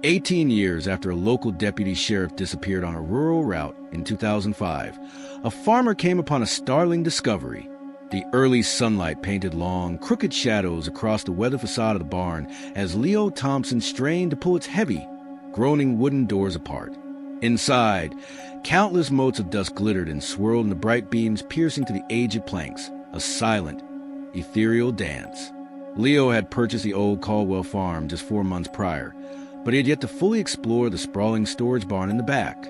18 years after a local deputy sheriff disappeared on a rural route in 2005, a farmer came upon a startling discovery. The early sunlight painted long, crooked shadows across the weathered facade of the barn as Leo Thompson strained to pull its heavy, groaning wooden doors apart. Inside, countless motes of dust glittered and swirled in the bright beams piercing to the aged planks, a silent, ethereal dance. Leo had purchased the old Caldwell farm just 4 months prior, but he had yet to fully explore the sprawling storage barn in the back.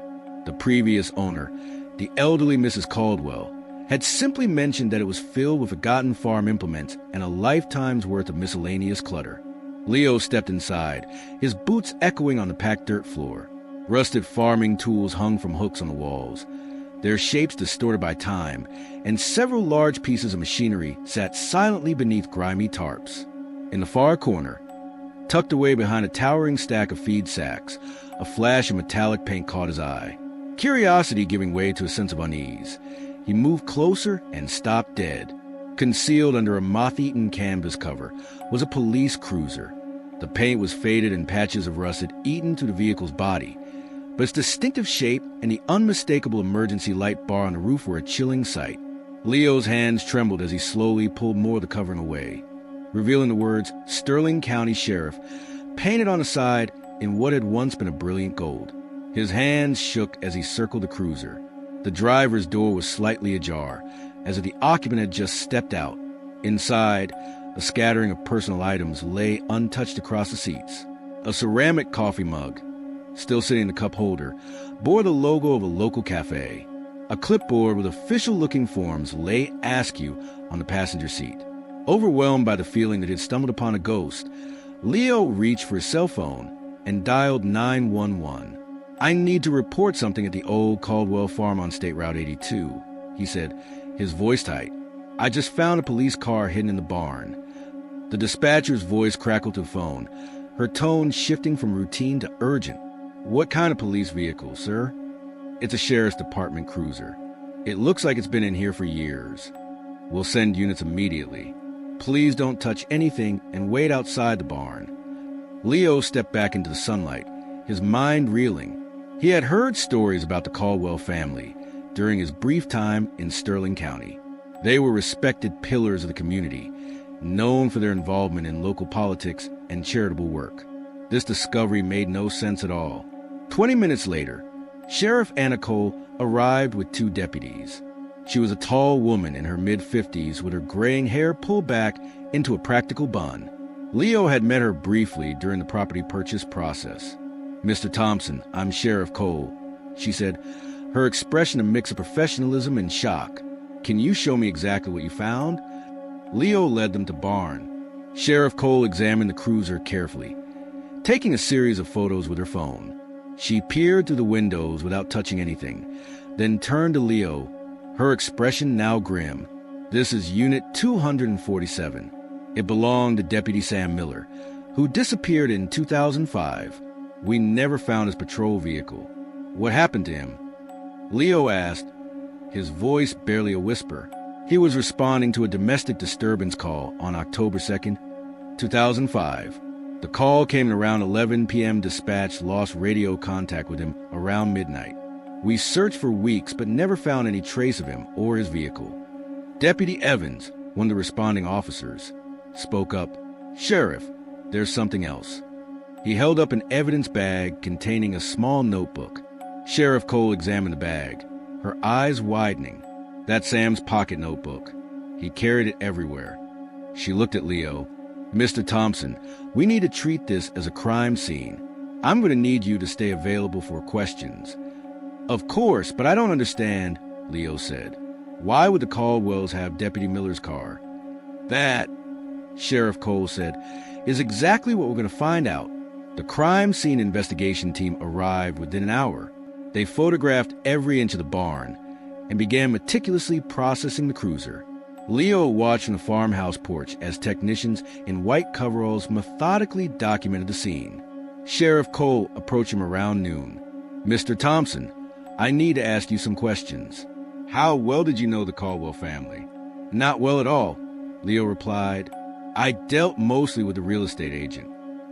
The previous owner, the elderly Mrs. Caldwell, had simply mentioned that it was filled with forgotten farm implements and a lifetime's worth of miscellaneous clutter. Leo stepped inside, his boots echoing on the packed dirt floor. Rusted farming tools hung from hooks on the walls, their shapes distorted by time, and several large pieces of machinery sat silently beneath grimy tarps. In the far corner, tucked away behind a towering stack of feed sacks, a flash of metallic paint caught his eye. Curiosity giving way to a sense of unease, he moved closer and stopped dead. Concealed under a moth-eaten canvas cover was a police cruiser. The paint was faded and patches of rust had eaten to the vehicle's body, but its distinctive shape and the unmistakable emergency light bar on the roof were a chilling sight. Leo's hands trembled as he slowly pulled more of the covering away, revealing the words Sterling County Sheriff painted on the side in what had once been a brilliant gold. His hands shook as he circled the cruiser. The driver's door was slightly ajar, as if the occupant had just stepped out. Inside, a scattering of personal items lay untouched across the seats. A ceramic coffee mug, still sitting in the cup holder, bore the logo of a local cafe. A clipboard with official-looking forms lay askew on the passenger seat. Overwhelmed by the feeling that he had stumbled upon a ghost, Leo reached for his cell phone and dialed 911. "I need to report something at the old Caldwell farm on State Route 82, he said, his voice tight. "I just found a police car hidden in the barn." The dispatcher's voice crackled to the phone, her tone shifting from routine to urgent. "What kind of police vehicle, sir?" "It's a sheriff's department cruiser. It looks like it's been in here for years. We'll send units immediately. Please don't touch anything and wait outside the barn." Leo stepped back into the sunlight, his mind reeling. He had heard stories about the Caldwell family during his brief time in Sterling County. They were respected pillars of the community, known for their involvement in local politics and charitable work. This discovery made no sense at all. 20 minutes later, Sheriff Anna Cole arrived with 2 deputies. She was a tall woman in her mid-50s with her graying hair pulled back into a practical bun. Leo had met her briefly during the property purchase process. "Mr. Thompson, I'm Sheriff Cole," she said, her expression a mix of professionalism and shock. "Can you show me exactly what you found?" Leo led them to barn. Sheriff Cole examined the cruiser carefully, taking a series of photos with her phone. She peered through the windows without touching anything, then turned to Leo, her expression now grim. "This is Unit 247. It belonged to Deputy Sam Miller, who disappeared in 2005. We never found his patrol vehicle. What happened to him?" Leo asked, his voice barely a whisper. He was responding to a domestic disturbance call on October 2nd, 2005. The call came at around 11 p.m. Dispatch lost radio contact with him around midnight. "We searched for weeks but never found any trace of him or his vehicle." Deputy Evans, one of the responding officers, spoke up. "Sheriff, there's something else." He held up an evidence bag containing a small notebook. Sheriff Cole examined the bag, her eyes widening. "That's Sam's pocket notebook. He carried it everywhere." She looked at Leo. "Mr. Thompson, we need to treat this as a crime scene. I'm going to need you to stay available for questions." "Of course, but I don't understand," Leo said. "Why would the Caldwells have Deputy Miller's car?" "That," Sheriff Cole said, "is exactly what we're going to find out." The crime scene investigation team arrived within an hour. They photographed every inch of the barn and began meticulously processing the cruiser. Leo watched from the farmhouse porch as technicians in white coveralls methodically documented the scene. Sheriff Cole approached him around noon. "Mr. Thompson, I need to ask you some questions." "How well did you know the Caldwell family?" "Not well at all," Leo replied. "I dealt mostly with the real estate agent.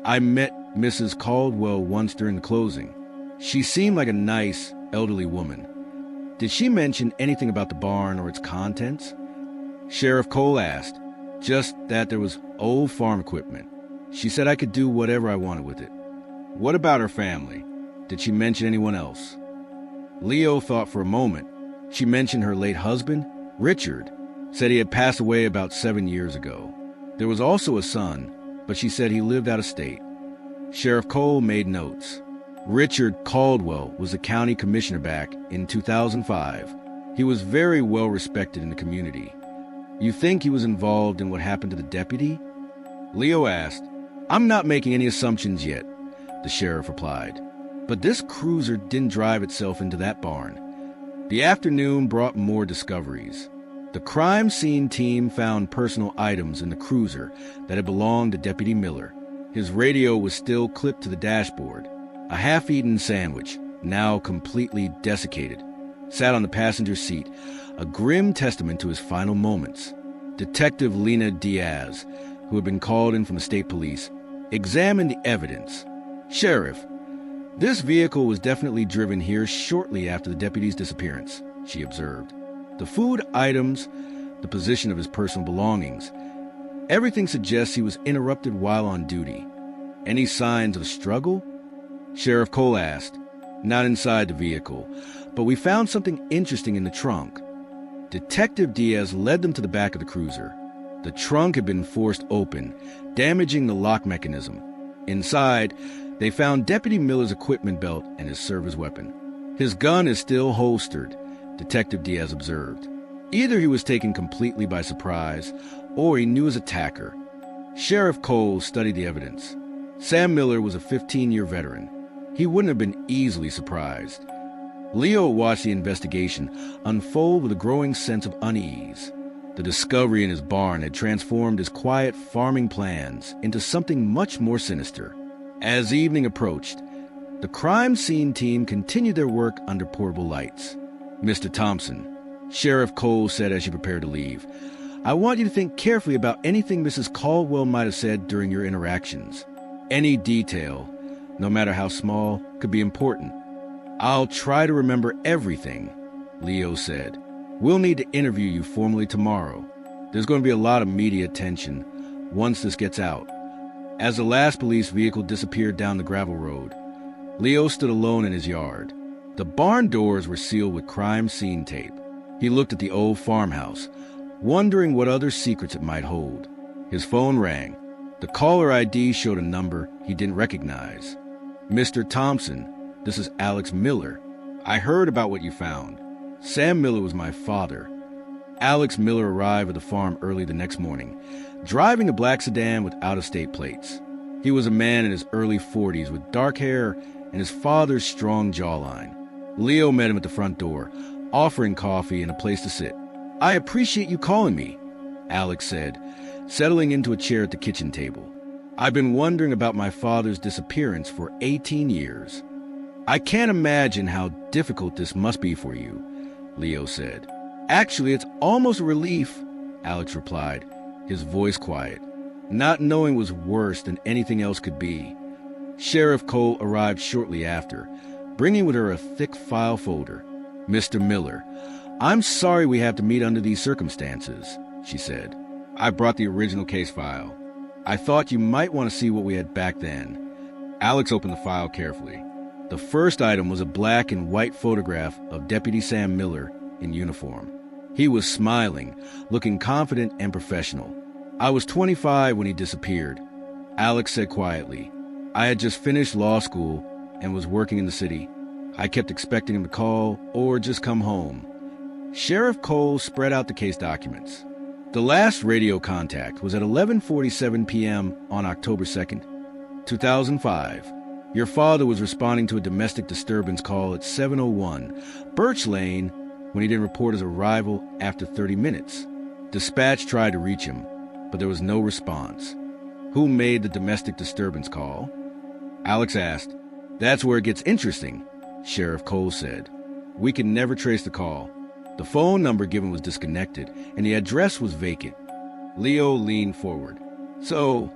I met Mrs. Caldwell once during the closing. She seemed like a nice, elderly woman. Did she mention anything about the barn or its contents? Sheriff Cole asked. Just that there was old farm equipment. She said I could do whatever I wanted with it. What about her family? Did she mention anyone else? Leo thought for a moment. She mentioned her late husband, Richard, said he had passed away about 7 years ago. There was also a son, but she said he lived out of state. Sheriff Cole made notes. Richard Caldwell was the county commissioner back in 2005. He was very well respected in the community. You think he was involved in what happened to the deputy? Leo asked. I'm not making any assumptions yet, the sheriff replied. But this cruiser didn't drive itself into that barn. The afternoon brought more discoveries. The crime scene team found personal items in the cruiser that had belonged to Deputy Miller. His radio was still clipped to the dashboard. A half-eaten sandwich, now completely desiccated, sat on the passenger seat, a grim testament to his final moments. Detective Lena Diaz, who had been called in from the state police, examined the evidence. Sheriff, this vehicle was definitely driven here shortly after the deputy's disappearance, she observed. The food items, the position of his personal belongings, everything suggests he was interrupted while on duty. Any signs of struggle? Sheriff Cole asked. Not inside the vehicle, but we found something interesting in the trunk. Detective Diaz led them to the back of the cruiser. The trunk had been forced open, damaging the lock mechanism. Inside, they found Deputy Miller's equipment belt and his service weapon. His gun is still holstered, Detective Diaz observed. Either he was taken completely by surprise, or he knew his attacker. Sheriff Cole studied the evidence. Sam Miller was a 15-year veteran. He wouldn't have been easily surprised. Leo watched the investigation unfold with a growing sense of unease. The discovery in his barn had transformed his quiet farming plans into something much more sinister. As evening approached, the crime scene team continued their work under portable lights. Mr. Thompson, Sheriff Cole said as she prepared to leave, I want you to think carefully about anything Mrs. Caldwell might have said during your interactions. Any detail, no matter how small, could be important. I'll try to remember everything, Leo said. We'll need to interview you formally tomorrow. There's going to be a lot of media attention once this gets out. As the last police vehicle disappeared down the gravel road, Leo stood alone in his yard. The barn doors were sealed with crime scene tape. He looked at the old farmhouse, wondering what other secrets it might hold. His phone rang. The caller ID showed a number he didn't recognize. Mr. Thompson, this is Alex Miller. I heard about what you found. Sam Miller was my father. Alex Miller arrived at the farm early the next morning, driving a black sedan with out-of-state plates. He was a man in his early 40s with dark hair and his father's strong jawline. Leo met him at the front door, offering coffee and a place to sit. I appreciate you calling me, Alex said, settling into a chair at the kitchen table. I've been wondering about my father's disappearance for 18 years. I can't imagine how difficult this must be for you, Leo said. Actually, it's almost a relief, Alex replied, his voice quiet. Not knowing was worse than anything else could be. Sheriff Cole arrived shortly after, bringing with her a thick file folder. Mr. Miller, I'm sorry we have to meet under these circumstances, she said. I brought the original case file. I thought you might want to see what we had back then. Alex opened the file carefully. The first item was a black and white photograph of Deputy Sam Miller in uniform. He was smiling, looking confident and professional. I was 25 when he disappeared, Alex said quietly. I had just finished law school and was working in the city. I kept expecting him to call or just come home. Sheriff Cole spread out the case documents. The last radio contact was at 11:47 p.m. on October 2nd, 2005. Your father was responding to a domestic disturbance call at 7:01 Birch Lane when he didn't report his arrival after 30 minutes. Dispatch tried to reach him, but there was no response. Who made the domestic disturbance call? Alex asked. That's where it gets interesting, Sheriff Cole said. We can never trace the call. The phone number given was disconnected, and the address was vacant. Leo leaned forward. So,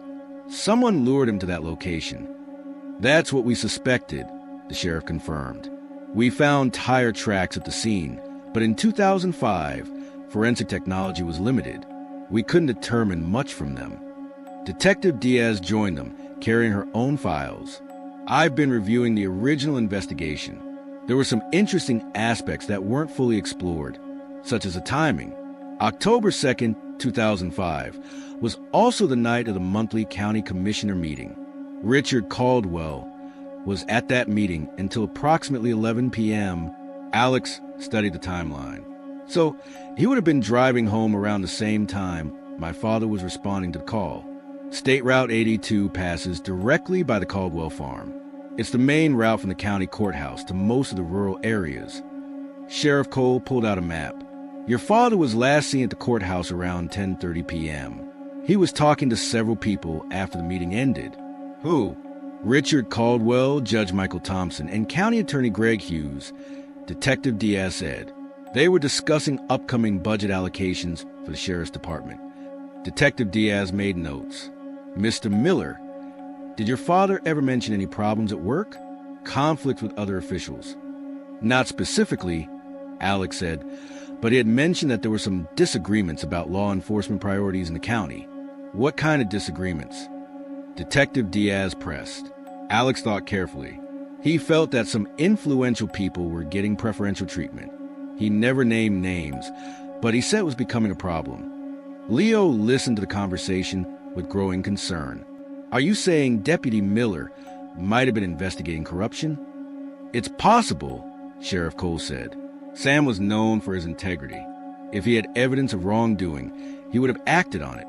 someone lured him to that location. That's what we suspected, the sheriff confirmed. We found tire tracks at the scene, but in 2005, forensic technology was limited. We couldn't determine much from them. Detective Diaz joined them, carrying her own files. I've been reviewing the original investigation. There were some interesting aspects that weren't fully explored, such as the timing. October 2nd, 2005, was also the night of the monthly county commissioner meeting. Richard Caldwell was at that meeting until approximately 11 p.m. Alex studied the timeline. So he would have been driving home around the same time my father was responding to the call. State Route 82 passes directly by the Caldwell farm. It's the main route from the county courthouse to most of the rural areas. Sheriff Cole pulled out a map. Your father was last seen at the courthouse around 10:30 p.m. He was talking to several people after the meeting ended. Who? Richard Caldwell, Judge Michael Thompson, and County Attorney Greg Hughes, Detective Diaz said. They were discussing upcoming budget allocations for the sheriff's department. Detective Diaz made notes. Mr. Miller, did your father ever mention any problems at work? Conflict with other officials? Not specifically, Alex said, but he had mentioned that there were some disagreements about law enforcement priorities in the county. What kind of disagreements? Detective Diaz pressed. Alex thought carefully. He felt that some influential people were getting preferential treatment. He never named names, but he said it was becoming a problem. Leo listened to the conversation with growing concern. Are you saying Deputy Miller might have been investigating corruption? It's possible, Sheriff Cole said. Sam was known for his integrity. If he had evidence of wrongdoing, he would have acted on it.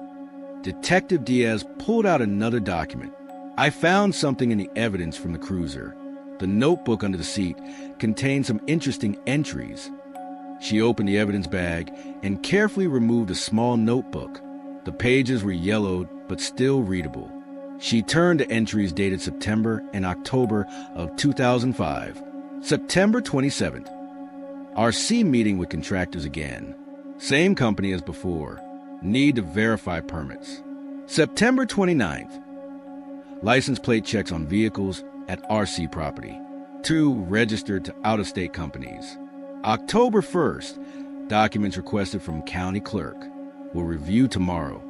Detective Diaz pulled out another document. I found something in the evidence from the cruiser. The notebook under the seat contained some interesting entries. She opened the evidence bag and carefully removed a small notebook. The pages were yellowed but still readable. She turned to entries dated September and October of 2005. September 27th. RC meeting with contractors again. Same company as before. Need to verify permits. September 29th. License plate checks on vehicles at RC property. 2 registered to out-of-state companies. October 1st. Documents requested from county clerk. Will review tomorrow.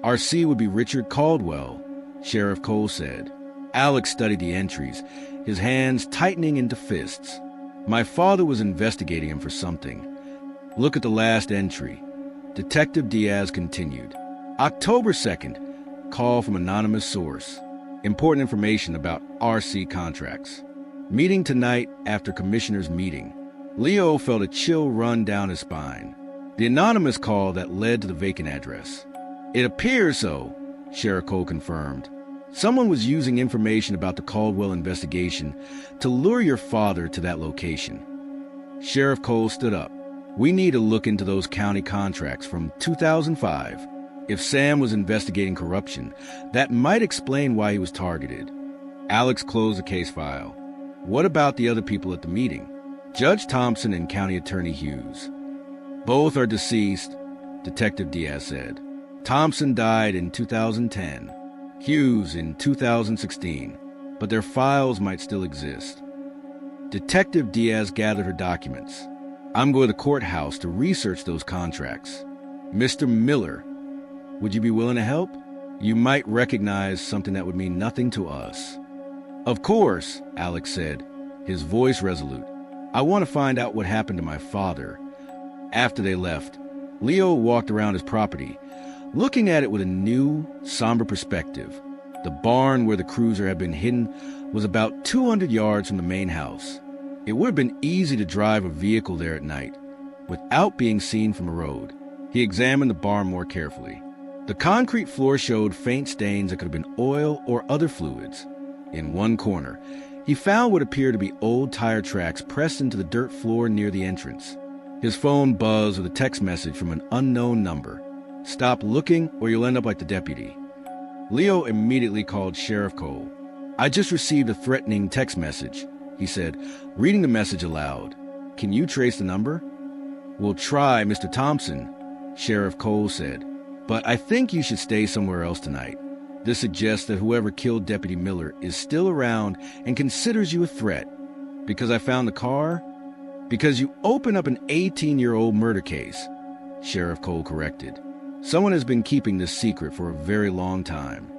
RC would be Richard Caldwell, Sheriff Cole said. Alex studied the entries, his hands tightening into fists. My father was investigating him for something. Look at the last entry. Detective Diaz continued. October 2nd. Call from anonymous source. Important information about RC contracts. Meeting tonight after commissioner's meeting. Leo felt a chill run down his spine. The anonymous call that led to the vacant address. It appears so, Sheriff Cole confirmed. Someone was using information about the Caldwell investigation to lure your father to that location. Sheriff Cole stood up. We need to look into those county contracts from 2005. If Sam was investigating corruption, that might explain why he was targeted. Alex closed the case file. What about the other people at the meeting? Judge Thompson and County Attorney Hughes. Both are deceased, Detective Diaz said. Thompson died in 2010, Hughes in 2016, but their files might still exist. Detective Diaz gathered her documents. I'm going to the courthouse to research those contracts. Mr. Miller, would you be willing to help? You might recognize something that would mean nothing to us. Of course, Alex said, his voice resolute. I want to find out what happened to my father. After they left, Leo walked around his property, looking at it with a new, somber perspective. The barn where the cruiser had been hidden was about 200 yards from the main house. It would have been easy to drive a vehicle there at night, without being seen from a road. He examined the barn more carefully. The concrete floor showed faint stains that could have been oil or other fluids. In one corner, he found what appeared to be old tire tracks pressed into the dirt floor near the entrance. His phone buzzed with a text message from an unknown number. Stop looking or you'll end up like the deputy. Leo immediately called Sheriff Cole. I just received a threatening text message, he said, reading the message aloud. Can you trace the number? We'll try, Mr. Thompson, Sheriff Cole said, but I think you should stay somewhere else tonight. This suggests that whoever killed Deputy Miller is still around and considers you a threat. Because I found the car? Because you open up an 18-year-old murder case, Sheriff Cole corrected. Someone has been keeping this secret for a very long time.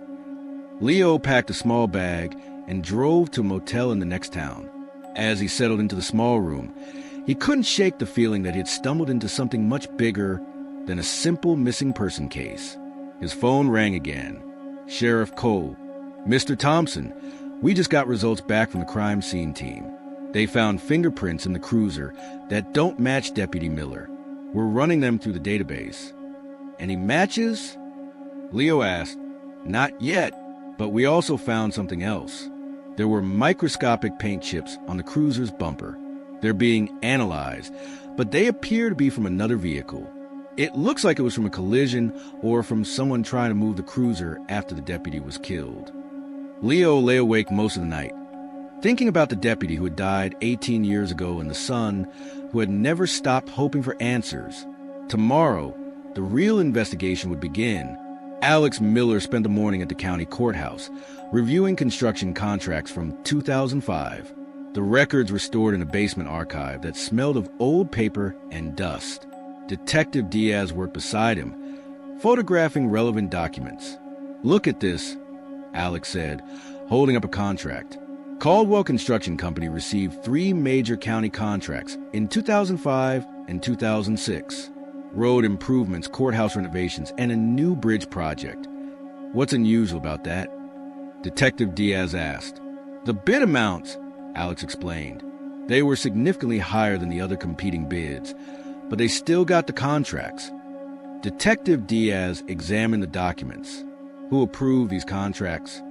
Leo packed a small bag and drove to a motel in the next town. As he settled into the small room, he couldn't shake the feeling that he had stumbled into something much bigger than a simple missing person case. His phone rang again. Sheriff Cole. Mr. Thompson, we just got results back from the crime scene team. They found fingerprints in the cruiser that don't match Deputy Miller. We're running them through the database. Any matches? Leo asked. Not yet, but we also found something else. There were microscopic paint chips on the cruiser's bumper. They're being analyzed, but they appear to be from another vehicle. It looks like it was from a collision or from someone trying to move the cruiser after the deputy was killed. Leo lay awake most of the night, thinking about the deputy who had died 18 years ago and the son who had never stopped hoping for answers. Tomorrow, the real investigation would begin. Alex Miller spent the morning at the county courthouse, reviewing construction contracts from 2005. The records were stored in a basement archive that smelled of old paper and dust. Detective Diaz worked beside him, photographing relevant documents. Look at this, Alex said, holding up a contract. Caldwell Construction Company received 3 major county contracts in 2005 and 2006. Road improvements, courthouse renovations, and a new bridge project. What's unusual about that? Detective Diaz asked. The bid amounts, Alex explained. They were significantly higher than the other competing bids, but they still got the contracts. Detective Diaz examined the documents. Who approved these contracts?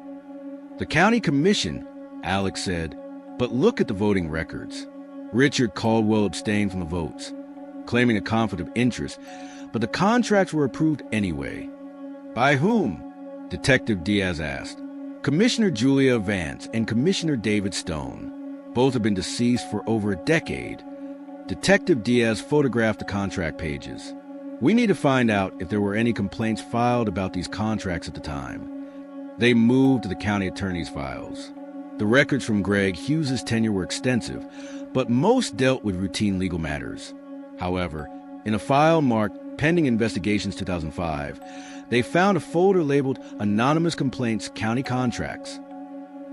The county commission, Alex said, but look at the voting records. Richard Caldwell abstained from the votes, claiming a conflict of interest, but the contracts were approved anyway. By whom? Detective Diaz asked. Commissioner Julia Vance and Commissioner David Stone. Both have been deceased for over a decade. Detective Diaz photographed the contract pages. We need to find out if there were any complaints filed about these contracts at the time. They moved to the county attorney's files. The records from Greg Hughes' tenure were extensive, but most dealt with routine legal matters. However, in a file marked Pending Investigations 2005, they found a folder labeled Anonymous Complaints County Contracts.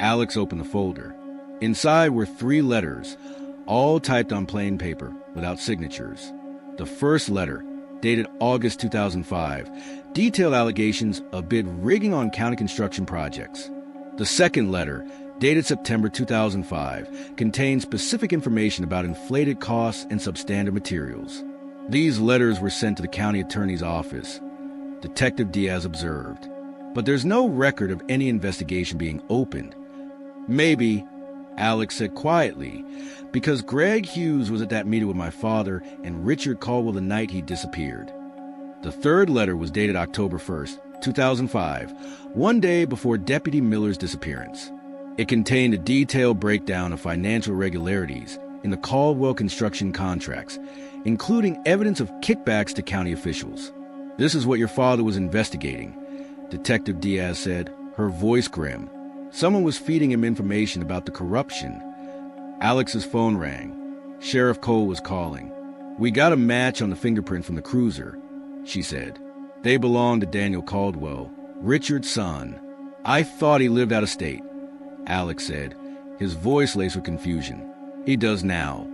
Alex opened the folder. Inside were 3 letters, all typed on plain paper, without signatures. The first letter, dated August 2005, detailed allegations of bid rigging on county construction projects. The second letter, dated September 2005, contained specific information about inflated costs and substandard materials. These letters were sent to the county attorney's office, Detective Diaz observed. But there's no record of any investigation being opened. Maybe, Alex said quietly, because Greg Hughes was at that meeting with my father and Richard Caldwell the night he disappeared. The third letter was dated October 1st, 2005, one day before Deputy Miller's disappearance. It contained a detailed breakdown of financial irregularities in the Caldwell construction contracts, including evidence of kickbacks to county officials. This is what your father was investigating, Detective Diaz said, her voice grim. Someone was feeding him information about the corruption. Alex's phone rang. Sheriff Cole was calling. We got a match on the fingerprint from the cruiser, she said. They belonged to Daniel Caldwell, Richard's son. I thought he lived out of state, Alex said, his voice laced with confusion. He does now.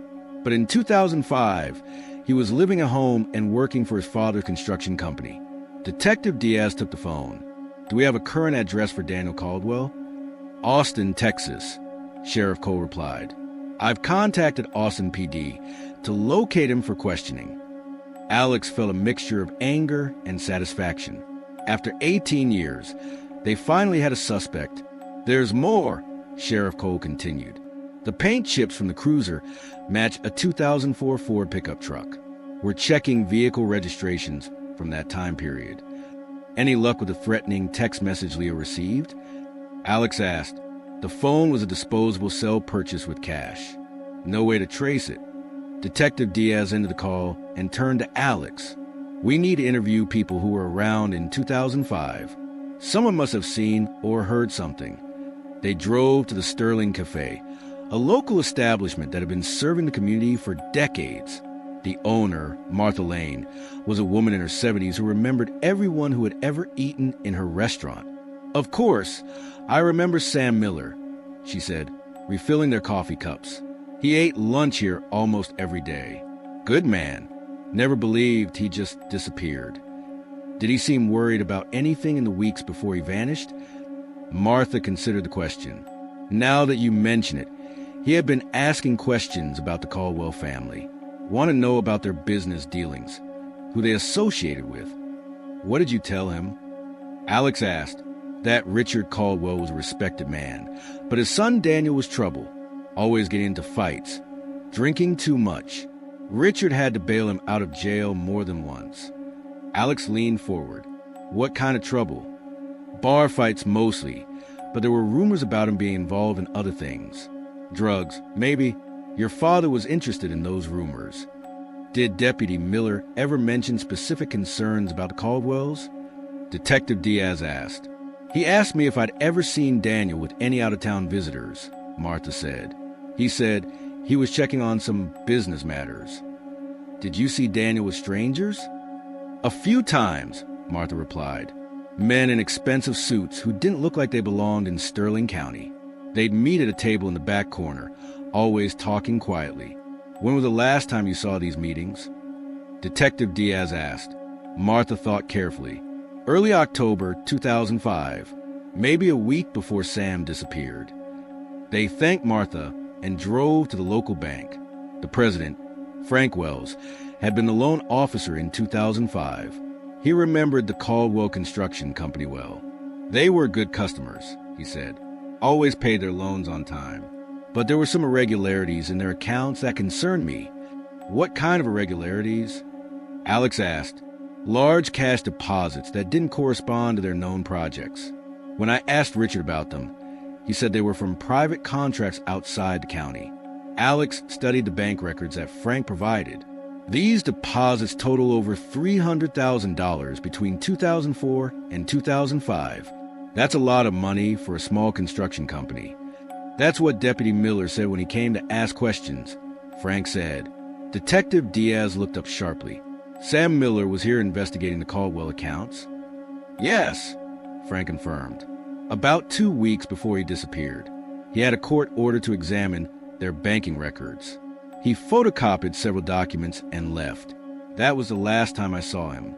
But in 2005, he was living at home and working for his father's construction company. Detective Diaz took the phone. Do we have a current address for Daniel Caldwell? Austin, Texas, Sheriff Cole replied. I've contacted Austin PD to locate him for questioning. Alex felt a mixture of anger and satisfaction. After 18 years, they finally had a suspect. There's more, Sheriff Cole continued. The paint chips from the cruiser match a 2004 Ford pickup truck. We're checking vehicle registrations from that time period. Any luck with the threatening text message Leo received? Alex asked. The phone was a disposable cell purchased with cash. No way to trace it. Detective Diaz ended the call and turned to Alex. We need to interview people who were around in 2005. Someone must have seen or heard something. They drove to the Sterling Cafe, a local establishment that had been serving the community for decades. The owner, Martha Lane, was a woman in her 70s who remembered everyone who had ever eaten in her restaurant. "Of course, I remember Sam Miller," she said, refilling their coffee cups. "He ate lunch here almost every day. Good man. Never believed he just disappeared." "Did he seem worried about anything in the weeks before he vanished?" Martha considered the question. "Now that you mention it, he had been asking questions about the Caldwell family. Want to know about their business dealings, who they associated with." "What did you tell him?" Alex asked. That Richard Caldwell was a respected man, but his son Daniel was trouble, always getting into fights, drinking too much. Richard had to bail him out of jail more than once. Alex leaned forward. "What kind of trouble?" "Bar fights mostly, but there were rumors about him being involved in other things. Drugs, maybe. Your father was interested in those rumors." "Did Deputy Miller ever mention specific concerns about the Caldwells?" Detective Diaz asked. "He asked me if I'd ever seen Daniel with any out-of-town visitors," Martha said. "He said he was checking on some business matters." "Did you see Daniel with strangers?" "A few times," Martha replied. "Men in expensive suits who didn't look like they belonged in Sterling County. They'd meet at a table in the back corner, always talking quietly." "When was the last time you saw these meetings?" Detective Diaz asked. Martha thought carefully. "Early October 2005, maybe a week before Sam disappeared." They thanked Martha and drove to the local bank. The president, Frank Wells, had been the loan officer in 2005. He remembered the Caldwell Construction Company well. "They were good customers," he said. "Always paid their loans on time. But there were some irregularities in their accounts that concerned me." "What kind of irregularities?" Alex asked. "Large cash deposits that didn't correspond to their known projects. When I asked Richard about them, he said they were from private contracts outside the county." Alex studied the bank records that Frank provided. "These deposits total over $300,000 between 2004 and 2005. That's a lot of money for a small construction company." "That's what Deputy Miller said when he came to ask questions," Frank said. Detective Diaz looked up sharply. "Sam Miller was here investigating the Caldwell accounts?" "Yes," Frank confirmed. "About 2 weeks before he disappeared. He had a court order to examine their banking records. He photocopied several documents and left. That was the last time I saw him."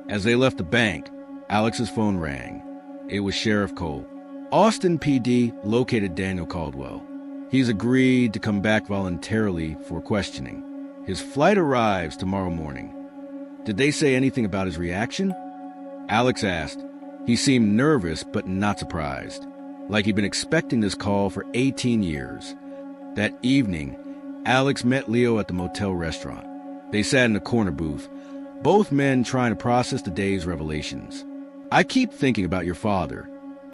As they left the bank, Alex's phone rang. It was Sheriff Cole. "Austin PD located Daniel Caldwell. He's agreed to come back voluntarily for questioning. His flight arrives tomorrow morning." "Did they say anything about his reaction?" Alex asked. He seemed nervous but not surprised, like he'd been expecting this call for 18 years. That evening, Alex met Leo at the motel restaurant. They sat in a corner booth, both men trying to process the day's revelations. "I keep thinking about your father,"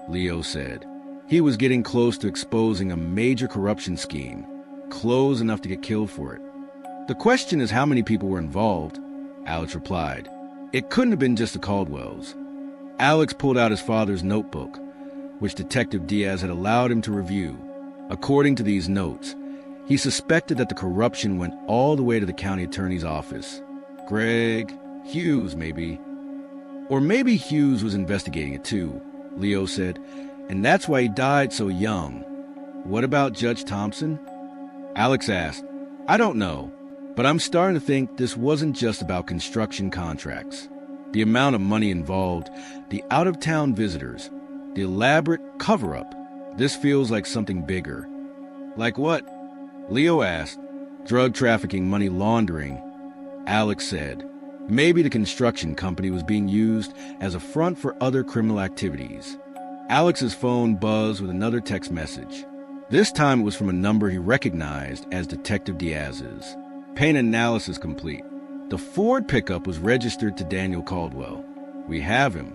Leo said. "He was getting close to exposing a major corruption scheme, close enough to get killed for it." "The question is how many people were involved," Alex replied. "It couldn't have been just the Caldwells." Alex pulled out his father's notebook, which Detective Diaz had allowed him to review. According to these notes, he suspected that the corruption went all the way to the county attorney's office. Greg Hughes, maybe. Or maybe Hughes was investigating it too, Leo said, and that's why he died so young. "What about Judge Thompson?" Alex asked. "I don't know, but I'm starting to think this wasn't just about construction contracts. The amount of money involved, the out-of-town visitors, the elaborate cover-up, this feels like something bigger." "Like what?" Leo asked. "Drug trafficking, money laundering," Alex said. "Maybe the construction company was being used as a front for other criminal activities." Alex's phone buzzed with another text message. This time it was from a number he recognized as Detective Diaz's. "Pain analysis complete. The Ford pickup was registered to Daniel Caldwell. We have him."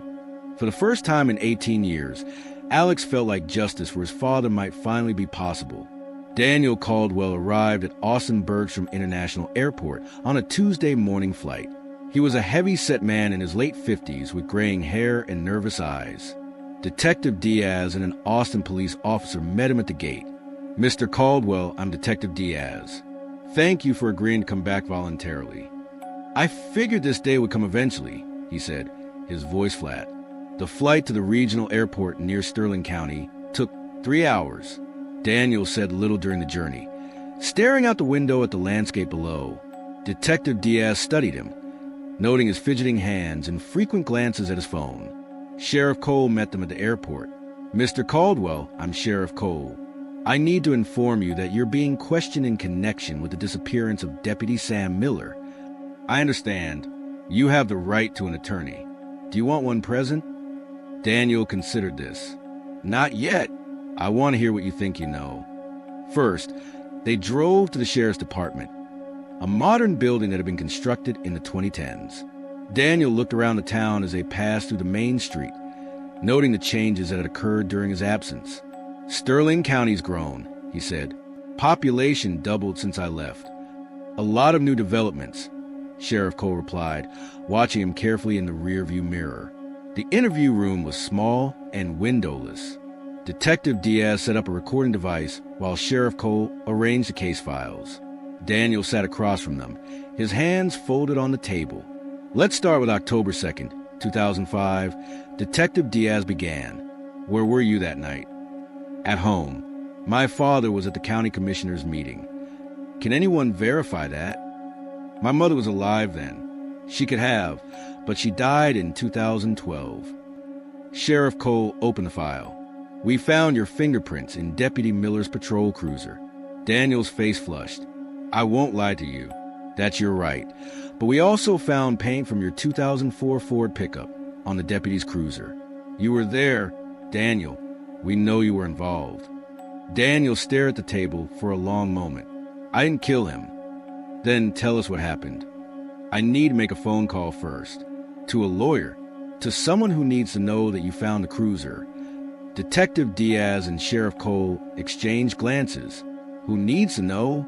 For the first time in 18 years, Alex felt like justice for his father might finally be possible. Daniel Caldwell arrived at Austin Bergstrom International Airport on a Tuesday morning flight. He was a heavy-set man in his late 50s with graying hair and nervous eyes. Detective Diaz and an Austin police officer met him at the gate. "Mr. Caldwell, I'm Detective Diaz. Thank you for agreeing to come back voluntarily." "I figured this day would come eventually," he said, his voice flat. "The flight to the regional airport near Sterling County took 3 hours." Daniel said little during the journey. Staring out the window at the landscape below, Detective Diaz studied him, noting his fidgeting hands and frequent glances at his phone. Sheriff Cole met them at the airport. "Mr. Caldwell, I'm Sheriff Cole. I need to inform you that you're being questioned in connection with the disappearance of Deputy Sam Miller. I understand. You have the right to an attorney. Do you want one present?" Daniel considered this. "Not yet. I want to hear what you think you know." First, they drove to the sheriff's department, a modern building that had been constructed in the 2010s. Daniel looked around the town as they passed through the main street, noting the changes that had occurred during his absence. "Sterling County's grown," he said. "Population doubled since I left. A lot of new developments," Sheriff Cole replied, watching him carefully in the rearview mirror. The interview room was small and windowless. Detective Diaz set up a recording device while Sheriff Cole arranged the case files. Daniel sat across from them, his hands folded on the table. "Let's start with October 2nd, 2005. Detective Diaz began. Where were you that night?" "At home. My father was at the county commissioner's meeting." "Can anyone verify that?" "My mother was alive then. She could have, but she died in 2012. Sheriff Cole opened the file. "We found your fingerprints in Deputy Miller's patrol cruiser." Daniel's face flushed. "I won't lie to you. That's your right. But we also found paint from your 2004 Ford pickup on the deputy's cruiser. You were there, Daniel. We know you were involved." Daniel stared at the table for a long moment. "I didn't kill him." "Then tell us what happened." "I need to make a phone call first." "To a lawyer?" "To someone who needs to know that you found the cruiser." Detective Diaz and Sheriff Cole exchanged glances. "Who needs to know?"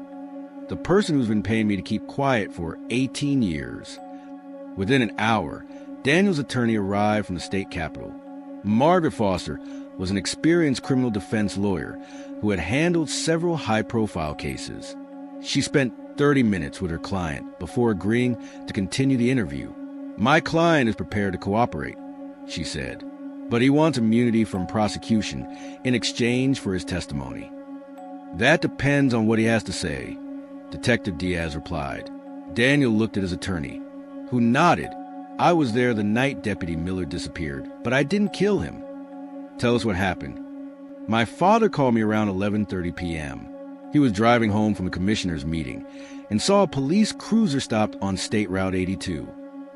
"The person who's been paying me to keep quiet for 18 years. Within an hour, Daniel's attorney arrived from the state capitol. Margaret Foster was an experienced criminal defense lawyer who had handled several high-profile cases. She spent 30 minutes with her client before agreeing to continue the interview. "My client is prepared to cooperate," she said, "but he wants immunity from prosecution in exchange for his testimony." "That depends on what he has to say," Detective Diaz replied. Daniel looked at his attorney, who nodded. "I was there the night Deputy Miller disappeared, but I didn't kill him." "Tell us what happened." "My father called me around 11:30 p.m. He was driving home from a commissioner's meeting and saw a police cruiser stopped on State Route 82.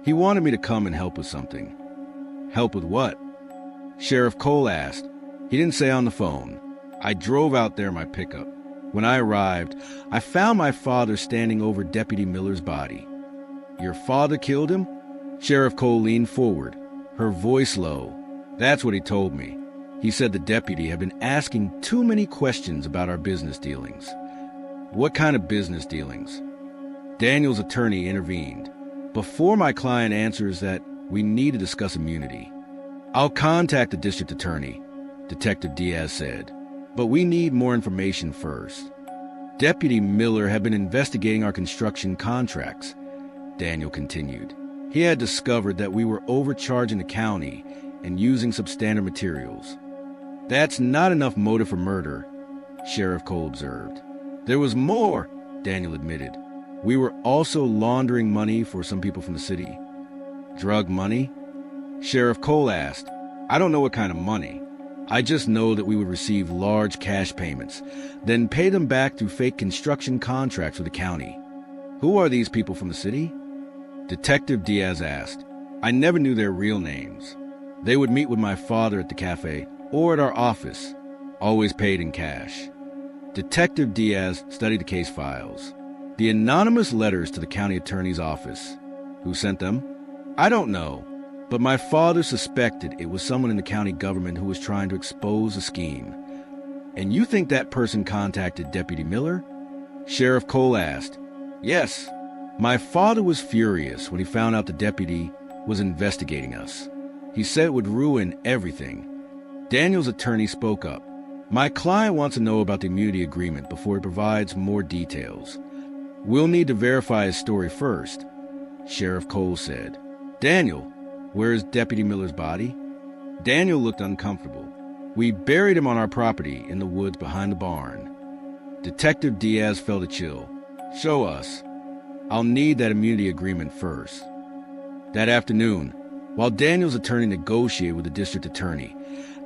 He wanted me to come and help with something." "Help with what?" Sheriff Cole asked. He didn't say on the phone. "I drove out there in my pickup. When I arrived, I found my father standing over Deputy Miller's body." "Your father killed him?" Sheriff Cole leaned forward, her voice low. "That's what he told me. He said the deputy had been asking too many questions about our business dealings." "What kind of business dealings?" Daniel's attorney intervened. "Before my client answers that, we need to discuss immunity." "I'll contact the district attorney," Detective Diaz said. "But we need more information first." "Deputy Miller had been investigating our construction contracts," Daniel continued. "He had discovered that we were overcharging the county and using substandard materials." "That's not enough motive for murder," Sheriff Cole observed. "There was more," Daniel admitted. "We were also laundering money for some people from the city." "Drug money?" Sheriff Cole asked. "I don't know what kind of money. I just know that we would receive large cash payments, then pay them back through fake construction contracts with the county." "Who are these people from the city?" Detective Diaz asked. "I never knew their real names. They would meet with my father at the cafe or at our office, always paid in cash." Detective Diaz studied the case files. "The anonymous letters to the county attorney's office. Who sent them?" "I don't know, but my father suspected it was someone in the county government who was trying to expose the scheme." "And you think that person contacted Deputy Miller?" Sheriff Cole asked. "Yes. My father was furious when he found out the deputy was investigating us. He said it would ruin everything. Daniel's attorney spoke up. My client wants to know about the immunity agreement before he provides more details. We'll need to verify his story first, Sheriff Cole said. Daniel, where is Deputy Miller's body? Daniel looked uncomfortable. We buried him on our property in the woods behind the barn. Detective Diaz felt a chill. Show us. I'll need that immunity agreement first. That afternoon, while Daniel's attorney negotiated with the district attorney,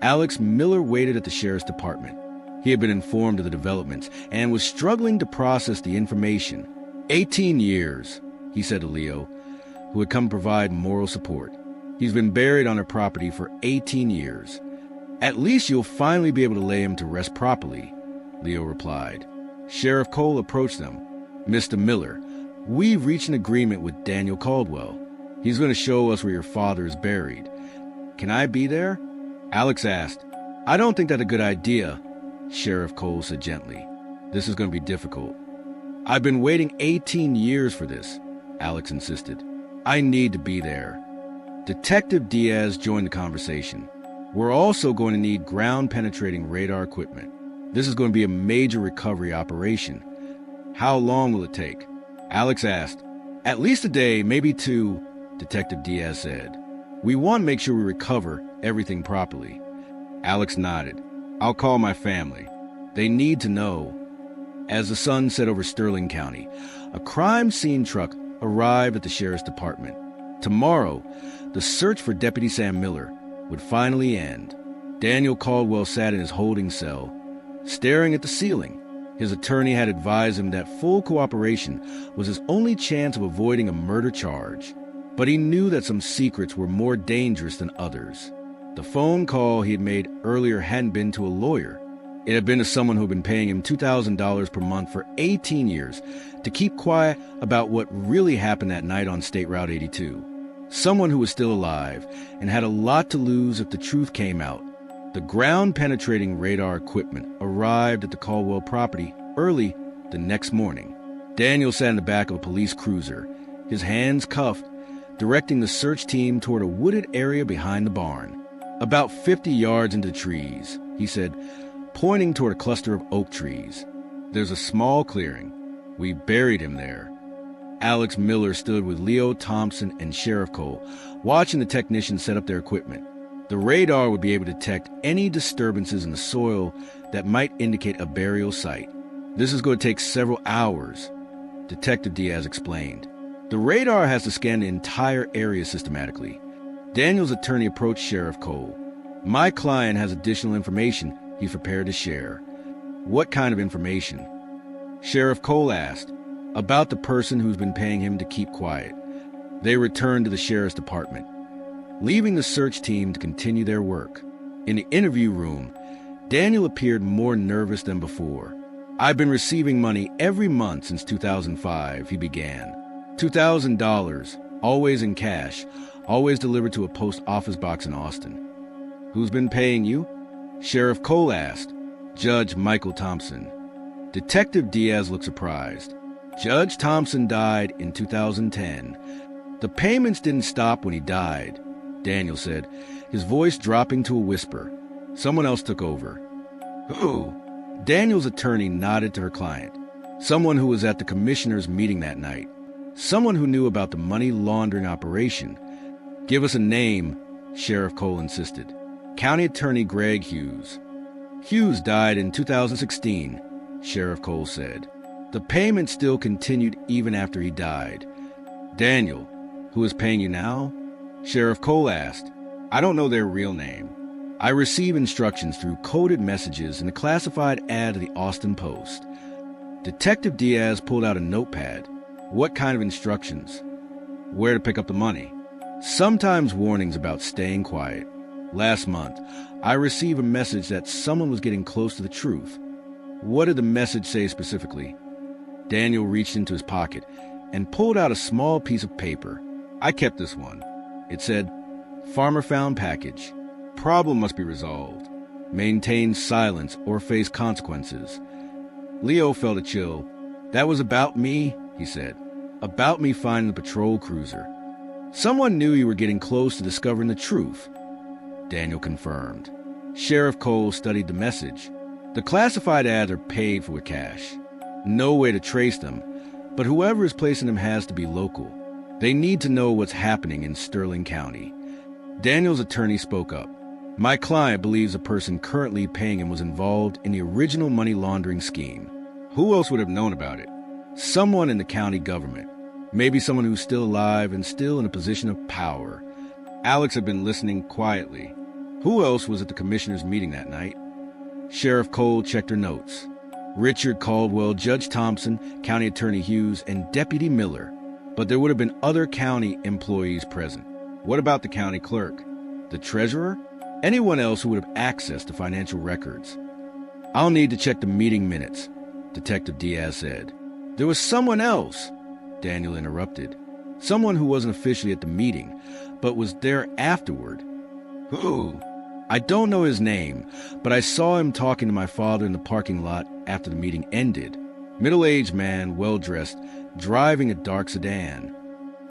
Alex Miller waited at the sheriff's department. He had been informed of the developments and was struggling to process the information. 18 years, he said to Leo, who had come to provide moral support. He's been buried on her property for 18 years. At least you'll finally be able to lay him to rest properly, Leo replied. Sheriff Cole approached them. Mr. Miller, we've reached an agreement with Daniel Caldwell. He's going to show us where your father is buried. Can I be there? Alex asked. I don't think that's a good idea, Sheriff Cole said gently. This is going to be difficult. I've been waiting 18 years for this, Alex insisted. I need to be there. Detective Diaz joined the conversation. We're also going to need ground-penetrating radar equipment. This is going to be a major recovery operation. How long will it take? Alex asked. At least a day, maybe two, Detective Diaz said. We want to make sure we recover everything properly. Alex nodded. I'll call my family. They need to know. As the sun set over Sterling County, a crime scene truck arrived at the sheriff's department. Tomorrow, the search for Deputy Sam Miller would finally end. Daniel Caldwell sat in his holding cell, staring at the ceiling. His attorney had advised him that full cooperation was his only chance of avoiding a murder charge. But he knew that some secrets were more dangerous than others. The phone call he had made earlier hadn't been to a lawyer. It had been to someone who had been paying him $2,000 per month for 18 years to keep quiet about what really happened that night on State Route 82. Someone who was still alive and had a lot to lose if the truth came out. The ground-penetrating radar equipment arrived at the Caldwell property early the next morning. Daniel sat in the back of a police cruiser, his hands cuffed, directing the search team toward a wooded area behind the barn. About 50 yards into the trees, he said, pointing toward a cluster of oak trees. There's a small clearing. We buried him there. Alex Miller stood with Leo Thompson and Sheriff Cole, watching the technicians set up their equipment. The radar would be able to detect any disturbances in the soil that might indicate a burial site. This is going to take several hours, Detective Diaz explained. The radar has to scan the entire area systematically. Daniel's attorney approached Sheriff Cole. My client has additional information he's prepared to share. What kind of information? Sheriff Cole asked. About the person who's been paying him to keep quiet. They returned to the sheriff's department, leaving the search team to continue their work. In the interview room, Daniel appeared more nervous than before. I've been receiving money every month since 2005, he began. $2,000, always in cash, always delivered to a post office box in Austin. Who's been paying you? Sheriff Cole asked. Judge Michael Thompson. Detective Diaz looked surprised. Judge Thompson died in 2010. The payments didn't stop when he died, Daniel said, his voice dropping to a whisper. Someone else took over. Who? Daniel's attorney nodded to her client. Someone who was at the commissioner's meeting that night. Someone who knew about the money laundering operation. Give us a name, Sheriff Cole insisted. County Attorney Greg Hughes. Hughes died in 2016, Sheriff Cole said. The payment still continued even after he died. Daniel, who is paying you now? Sheriff Cole asked. I don't know their real name. I receive instructions through coded messages in a classified ad of the Austin Post. Detective Diaz pulled out a notepad. What kind of instructions? Where to pick up the money? Sometimes warnings about staying quiet. Last month, I received a message that someone was getting close to the truth. What did the message say specifically? Daniel reached into his pocket and pulled out a small piece of paper. I kept this one. It said, Farmer found package. Problem must be resolved. Maintain silence or face consequences. Leo felt a chill. That was about me, he said. About me finding the patrol cruiser. Someone knew you were getting close to discovering the truth. Daniel confirmed. Sheriff Cole studied the message. The classified ads are paid for with cash. No way to trace them, but whoever is placing them has to be local. They need to know what's happening in Sterling County. Daniel's attorney spoke up. My client believes the person currently paying him was involved in the original money laundering scheme. Who else would have known about it? Someone in the county government. Maybe someone who's still alive and still in a position of power. Alex had been listening quietly. Who else was at the commissioner's meeting that night? Sheriff Cole checked her notes. Richard Caldwell, Judge Thompson, County Attorney Hughes, and Deputy Miller. But there would have been other county employees present. What about the county clerk? The treasurer? Anyone else who would have access to financial records? I'll need to check the meeting minutes, Detective Diaz said. There was someone else, Daniel interrupted. Someone who wasn't officially at the meeting, but was there afterward. Who? I don't know his name, but I saw him talking to my father in the parking lot after the meeting ended. Middle-aged man, well-dressed, driving a dark sedan.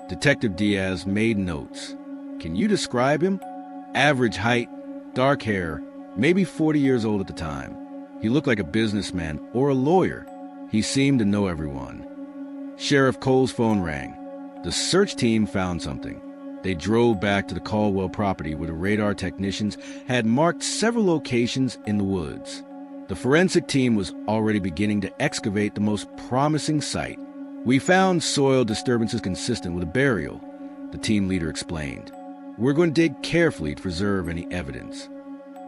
Detective Diaz made notes. Can you describe him? Average height, dark hair, maybe 40 years old at the time. He looked like a businessman or a lawyer. He seemed to know everyone. Sheriff Cole's phone rang. The search team found something. They drove back to the Caldwell property where the radar technicians had marked several locations in the woods. The forensic team was already beginning to excavate the most promising site. We found soil disturbances consistent with a burial, the team leader explained. We're going to dig carefully to preserve any evidence.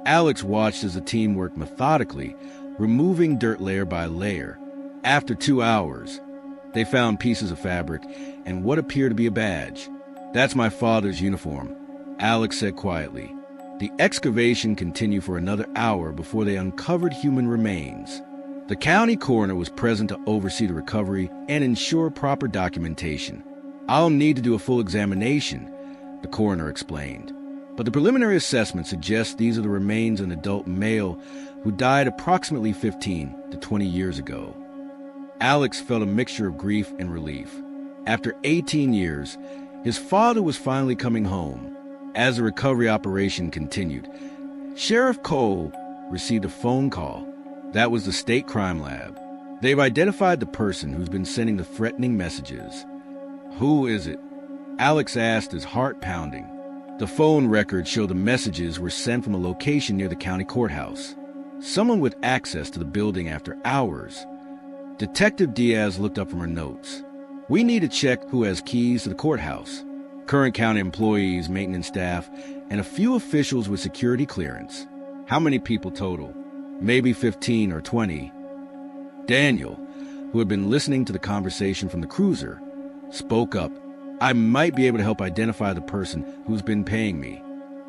Alex watched as the team worked methodically, removing dirt layer by layer. After 2 hours, they found pieces of fabric and what appeared to be a badge. That's my father's uniform, Alex said quietly. The excavation continued for another hour before they uncovered human remains. The county coroner was present to oversee the recovery and ensure proper documentation. I'll need to do a full examination, the coroner explained. But the preliminary assessment suggests these are the remains of an adult male who died approximately 15 to 20 years ago. Alex felt a mixture of grief and relief. After 18 years, his father was finally coming home. As the recovery operation continued, Sheriff Cole received a phone call. That was the state crime lab. They've identified the person who's been sending the threatening messages. Who is it? Alex asked, his heart pounding. The phone records show the messages were sent from a location near the county courthouse. Someone with access to the building after hours. Detective Diaz looked up from her notes. We need to check who has keys to the courthouse. Current county employees, maintenance staff, and a few officials with security clearance. How many people total? Maybe 15 or 20. Daniel, who had been listening to the conversation from the cruiser, spoke up. I might be able to help identify the person who's been paying me.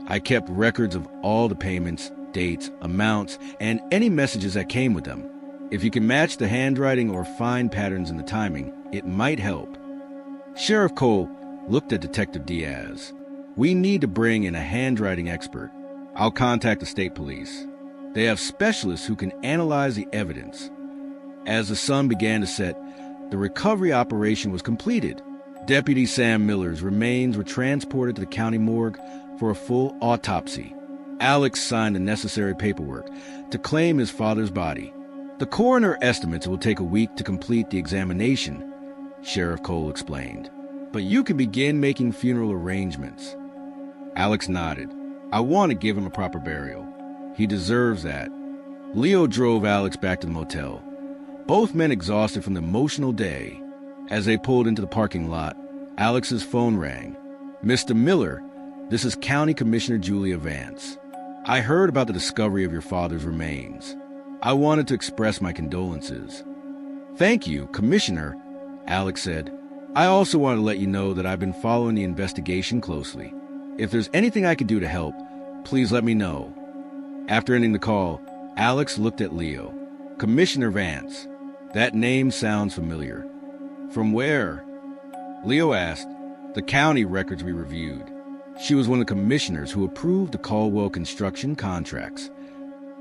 I kept records of all the payments, dates, amounts, and any messages that came with them. If you can match the handwriting or find patterns in the timing, it might help. Sheriff Cole looked at Detective Diaz. We need to bring in a handwriting expert. I'll contact the state police. They have specialists who can analyze the evidence. As the sun began to set, the recovery operation was completed. Deputy Sam Miller's remains were transported to the county morgue for a full autopsy. Alex signed the necessary paperwork to claim his father's body. The coroner estimates it will take a week to complete the examination, Sheriff Cole explained. But you can begin making funeral arrangements. Alex nodded. I want to give him a proper burial. He deserves that. Leo drove Alex back to the motel. Both men exhausted from the emotional day. As they pulled into the parking lot, Alex's phone rang. Mr. Miller, this is County Commissioner Julia Vance. I heard about the discovery of your father's remains. I wanted to express my condolences. Thank you, Commissioner, Alex said. I also want to let you know that I've been following the investigation closely. If there's anything I can do to help, please let me know. After ending the call, Alex looked at Leo. Commissioner Vance. That name sounds familiar. From where? Leo asked. The county records we reviewed. She was one of the commissioners who approved the Caldwell construction contracts.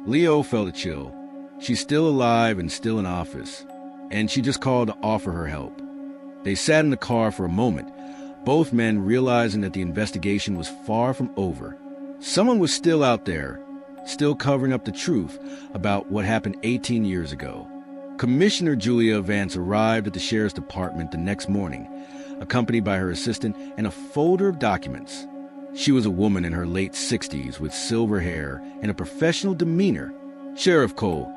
Leo felt a chill. She's still alive and still in office, and she just called to offer her help. They sat in the car for a moment, both men realizing that the investigation was far from over. Someone was still out there, still covering up the truth about what happened 18 years ago. Commissioner Julia Vance arrived at the sheriff's department the next morning, accompanied by her assistant and a folder of documents. She was a woman in her late 60s with silver hair and a professional demeanor. "Sheriff Cole,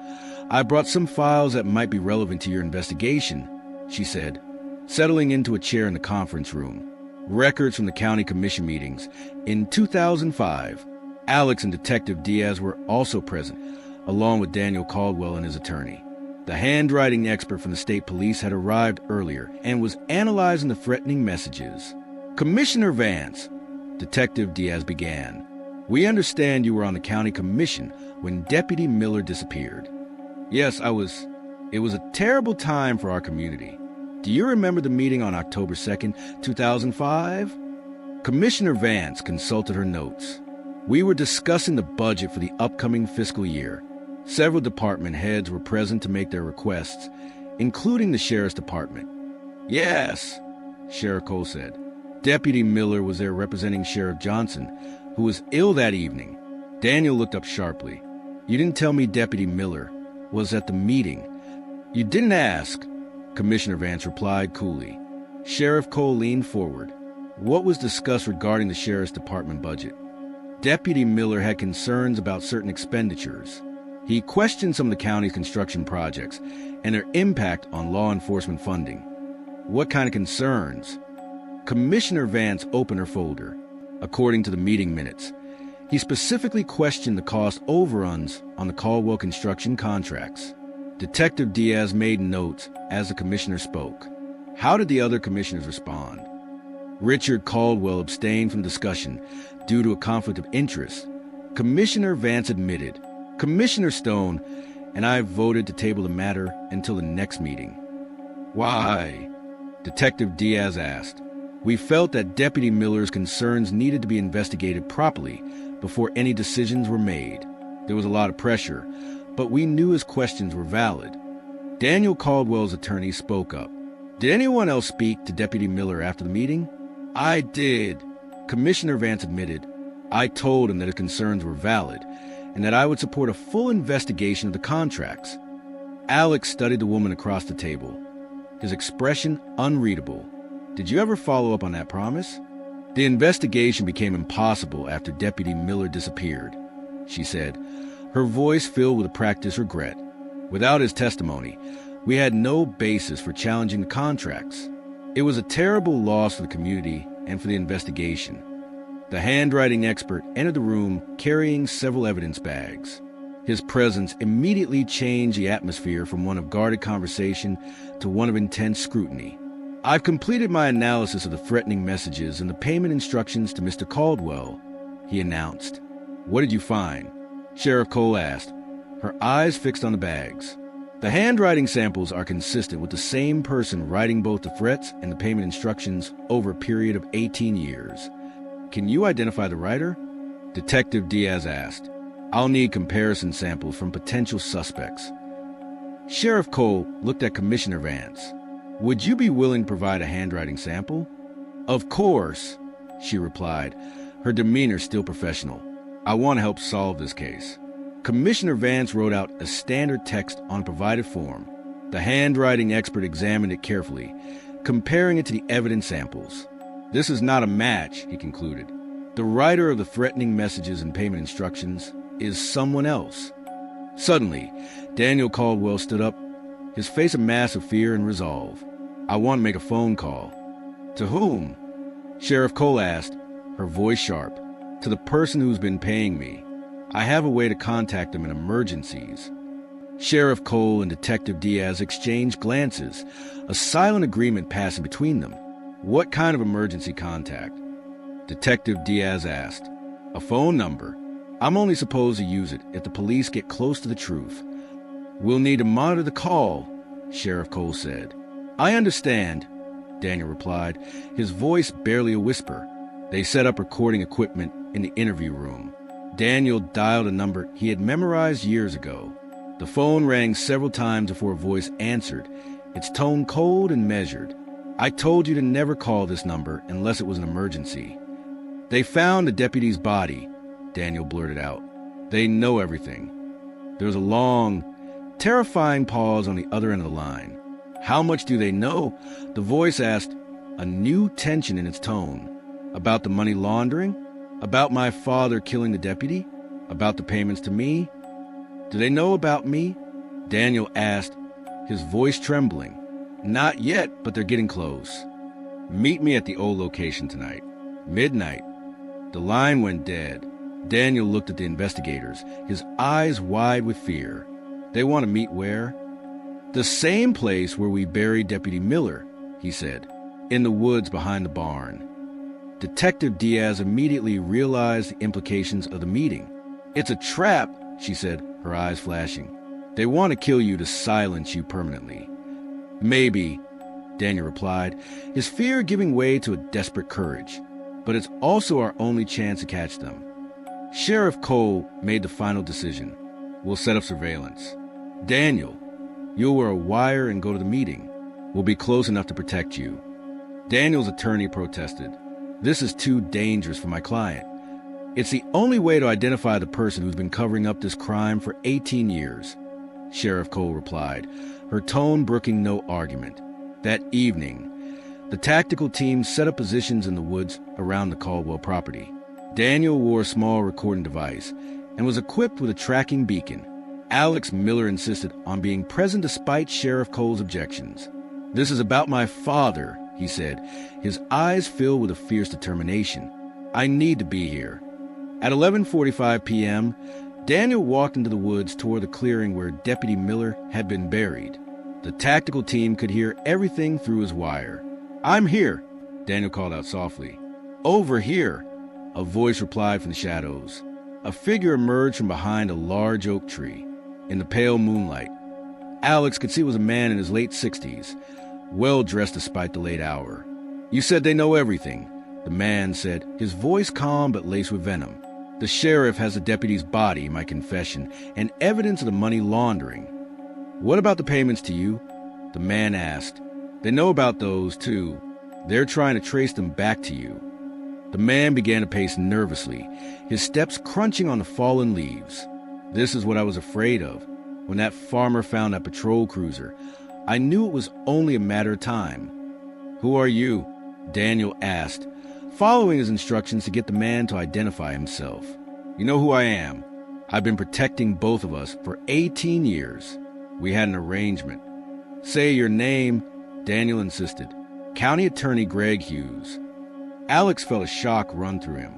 I brought some files that might be relevant to your investigation," she said, settling into a chair in the conference room. Records from the county commission meetings. In 2005, Alex and Detective Diaz were also present, along with Daniel Caldwell and his attorney. The handwriting expert from the state police had arrived earlier and was analyzing the threatening messages. "Commissioner Vance," Detective Diaz began, "we understand you were on the county commission when Deputy Miller disappeared." "Yes, I was. It was a terrible time for our community. Do you remember the meeting on October 2nd, 2005? Commissioner Vance consulted her notes. "We were discussing the budget for the upcoming fiscal year. Several department heads were present to make their requests, including the sheriff's department." "Yes," Sheriff Cole said. "Deputy Miller was there representing Sheriff Johnson, who was ill that evening." Daniel looked up sharply. "You didn't tell me Deputy Miller was at the meeting." "You didn't ask," Commissioner Vance replied coolly. Sheriff Cole leaned forward. "What was discussed regarding the sheriff's department budget?" Deputy Miller had concerns about certain expenditures. He questioned some of the county's construction projects and their impact on law enforcement funding. "What kind of concerns?" Commissioner Vance opened her folder. According to the meeting minutes, he specifically questioned the cost overruns on the Caldwell construction contracts. Detective Diaz made notes as the commissioner spoke. How did the other commissioners respond? Richard Caldwell abstained from discussion due to a conflict of interest. Commissioner Vance admitted, "Commissioner Stone and I voted to table the matter until the next meeting." "Why?" Detective Diaz asked. "We felt that Deputy Miller's concerns needed to be investigated properly before any decisions were made. There was a lot of pressure, but we knew his questions were valid." Daniel Caldwell's attorney spoke up. "Did anyone else speak to Deputy Miller after the meeting?" "I did," Commissioner Vance admitted. "I told him that his concerns were valid and that I would support a full investigation of the contracts." Alex studied the woman across the table, his expression unreadable. "Did you ever follow up on that promise?" "The investigation became impossible after Deputy Miller disappeared," she said, her voice filled with a practiced regret. "Without his testimony, we had no basis for challenging the contracts. It was a terrible loss for the community and for the investigation." The handwriting expert entered the room carrying several evidence bags. His presence immediately changed the atmosphere from one of guarded conversation to one of intense scrutiny. "I've completed my analysis of the threatening messages and the payment instructions to Mr. Caldwell," he announced. "What did you find?" Sheriff Cole asked, her eyes fixed on the bags. "The handwriting samples are consistent with the same person writing both the threats and the payment instructions over a period of 18 years. Can you identify the writer?" Detective Diaz asked. "I'll need comparison samples from potential suspects." Sheriff Cole looked at Commissioner Vance. "Would you be willing to provide a handwriting sample?" "Of course," she replied, her demeanor still professional. "I want to help solve this case." Commissioner Vance wrote out a standard text on a provided form. The handwriting expert examined it carefully, comparing it to the evidence samples. "This is not a match," he concluded. "The writer of the threatening messages and payment instructions is someone else." Suddenly, Daniel Caldwell stood up, his face a mask of fear and resolve. "I want to make a phone call." "To whom?" Sheriff Cole asked, her voice sharp. "To the person who's been paying me. I have a way to contact them in emergencies." Sheriff Cole and Detective Diaz exchanged glances, a silent agreement passing between them. "What kind of emergency contact?" Detective Diaz asked. "A phone number. I'm only supposed to use it if the police get close to the truth." "We'll need to monitor the call," Sheriff Cole said. "I understand," Daniel replied, his voice barely a whisper. They set up recording equipment in the interview room. Daniel dialed a number he had memorized years ago. The phone rang several times before a voice answered, its tone cold and measured. "I told you to never call this number unless it was an emergency." "They found the deputy's body," Daniel blurted out. They know everything. There was a long, terrifying pause on the other end of the line. How much do they know? The voice asked, a new tension in its tone. About the money laundering? About my father killing the deputy? About the payments to me? Do they know about me? Daniel asked, his voice trembling. Not yet, but they're getting close. Meet me at the old location tonight. Midnight. The line went dead. Daniel looked at the investigators, his eyes wide with fear. They want to meet where? The same place where we buried Deputy Miller, he said, in the woods behind the barn. Detective Diaz immediately realized the implications of the meeting. It's a trap, she said, her eyes flashing. They want to kill you to silence you permanently. Maybe, Daniel replied, his fear giving way to a desperate courage. But it's also our only chance to catch them. Sheriff Cole made the final decision. We'll set up surveillance. Daniel, you'll wear a wire and go to the meeting. We'll be close enough to protect you. Daniel's attorney protested. This is too dangerous for my client. It's the only way to identify the person who's been covering up this crime for 18 years. Sheriff Cole replied, her tone brooking no argument. That evening, the tactical team set up positions in the woods around the Caldwell property. Daniel wore a small recording device and was equipped with a tracking beacon. Alex Miller insisted on being present despite Sheriff Cole's objections. This is about my father, he said, his eyes filled with a fierce determination. I need to be here. At 11:45 p.m., Daniel walked into the woods toward the clearing where Deputy Miller had been buried. The tactical team could hear everything through his wire. I'm here, Daniel called out softly. Over here, a voice replied from the shadows. A figure emerged from behind a large oak tree. In the pale moonlight, Alex could see it was a man in his late 60s, well-dressed despite the late hour. You said they know everything, the man said, his voice calm but laced with venom. The sheriff has the deputy's body, my confession, and evidence of the money laundering. What about the payments to you? The man asked. They know about those, too. They're trying to trace them back to you. The man began to pace nervously, his steps crunching on the fallen leaves. This is what I was afraid of. When that farmer found that patrol cruiser, I knew it was only a matter of time. Who are you? Daniel asked, following his instructions to get the man to identify himself. You know who I am. I've been protecting both of us for 18 years. We had an arrangement. Say your name, Daniel insisted. County Attorney Greg Hughes. Alex felt a shock run through him.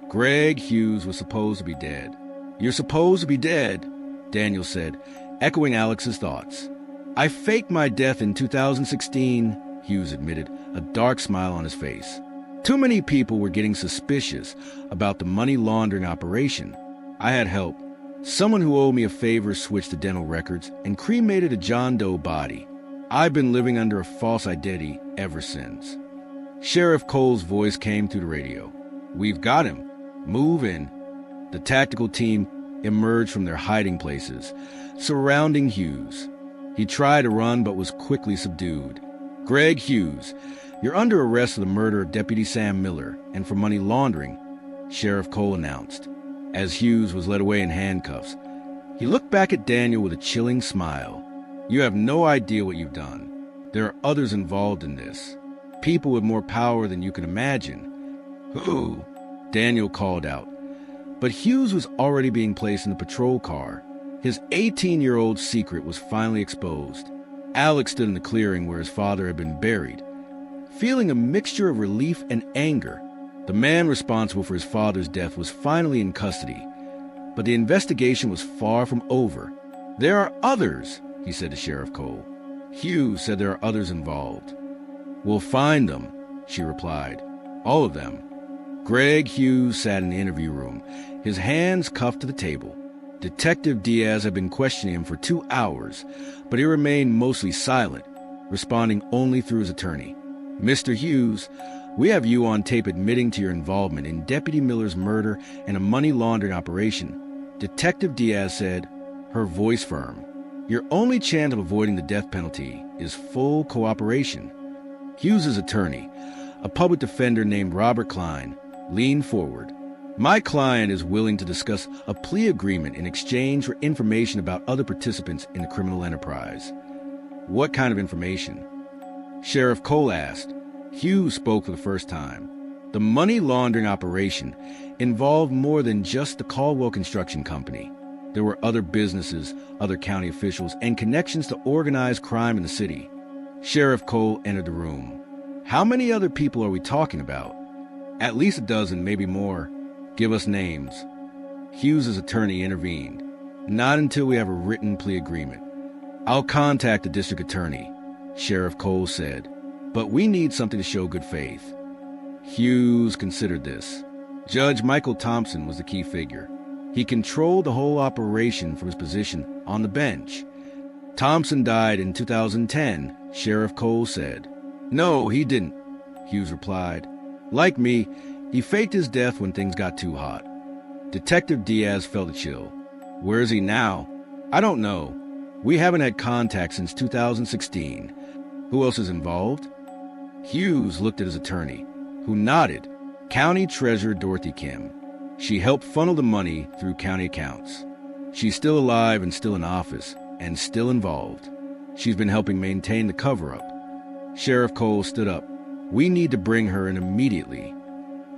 Greg Hughes was supposed to be dead. You're supposed to be dead, Daniel said, echoing Alex's thoughts. I faked my death in 2016, Hughes admitted, a dark smile on his face. Too many people were getting suspicious about the money laundering operation. I had help. Someone who owed me a favor switched the dental records and cremated a John Doe body. I've been living under a false identity ever since. Sheriff Cole's voice came through the radio. We've got him. Move in. The tactical team emerged from their hiding places, surrounding Hughes. He tried to run but was quickly subdued. Greg Hughes, you're under arrest for the murder of Deputy Sam Miller and for money laundering, Sheriff Cole announced, as Hughes was led away in handcuffs. He looked back at Daniel with a chilling smile. You have no idea what you've done. There are others involved in this. People with more power than you can imagine. Who? Daniel called out. But Hughes was already being placed in the patrol car. His 18-year-old secret was finally exposed. Alex stood in the clearing where his father had been buried, feeling a mixture of relief and anger. The man responsible for his father's death was finally in custody, but the investigation was far from over. There are others, he said to Sheriff Cole. Hughes said there are others involved. We'll find them, she replied. All of them. Greg Hughes sat in the interview room, his hands cuffed to the table. Detective Diaz had been questioning him for 2 hours, but he remained mostly silent, responding only through his attorney. Mr. Hughes, we have you on tape admitting to your involvement in Deputy Miller's murder and a money laundering operation. Detective Diaz said, her voice firm. Your only chance of avoiding the death penalty is full cooperation. Hughes's attorney, a public defender named Robert Klein, leaned forward. My client is willing to discuss a plea agreement in exchange for information about other participants in the criminal enterprise. What kind of information? Sheriff Cole asked. Hughes spoke for the first time. The money laundering operation involved more than just the Caldwell Construction Company. There were other businesses, other county officials, and connections to organized crime in the city. Sheriff Cole entered the room. How many other people are we talking about? At least a dozen, maybe more. Give us names. Hughes' attorney intervened. Not until we have a written plea agreement. I'll contact the district attorney, Sheriff Cole said, but we need something to show good faith. Hughes considered this. Judge Michael Thompson was the key figure. He controlled the whole operation from his position on the bench. Thompson died in 2010, Sheriff Cole said. No, he didn't, Hughes replied. Like me, he faked his death when things got too hot. Detective Diaz felt a chill. Where is he now? I don't know. We haven't had contact since 2016. Who else is involved? Hughes looked at his attorney, who nodded. County Treasurer Dorothy Kim. She helped funnel the money through county accounts. She's still alive and still in office, and still involved. She's been helping maintain the cover-up. Sheriff Cole stood up. We need to bring her in immediately.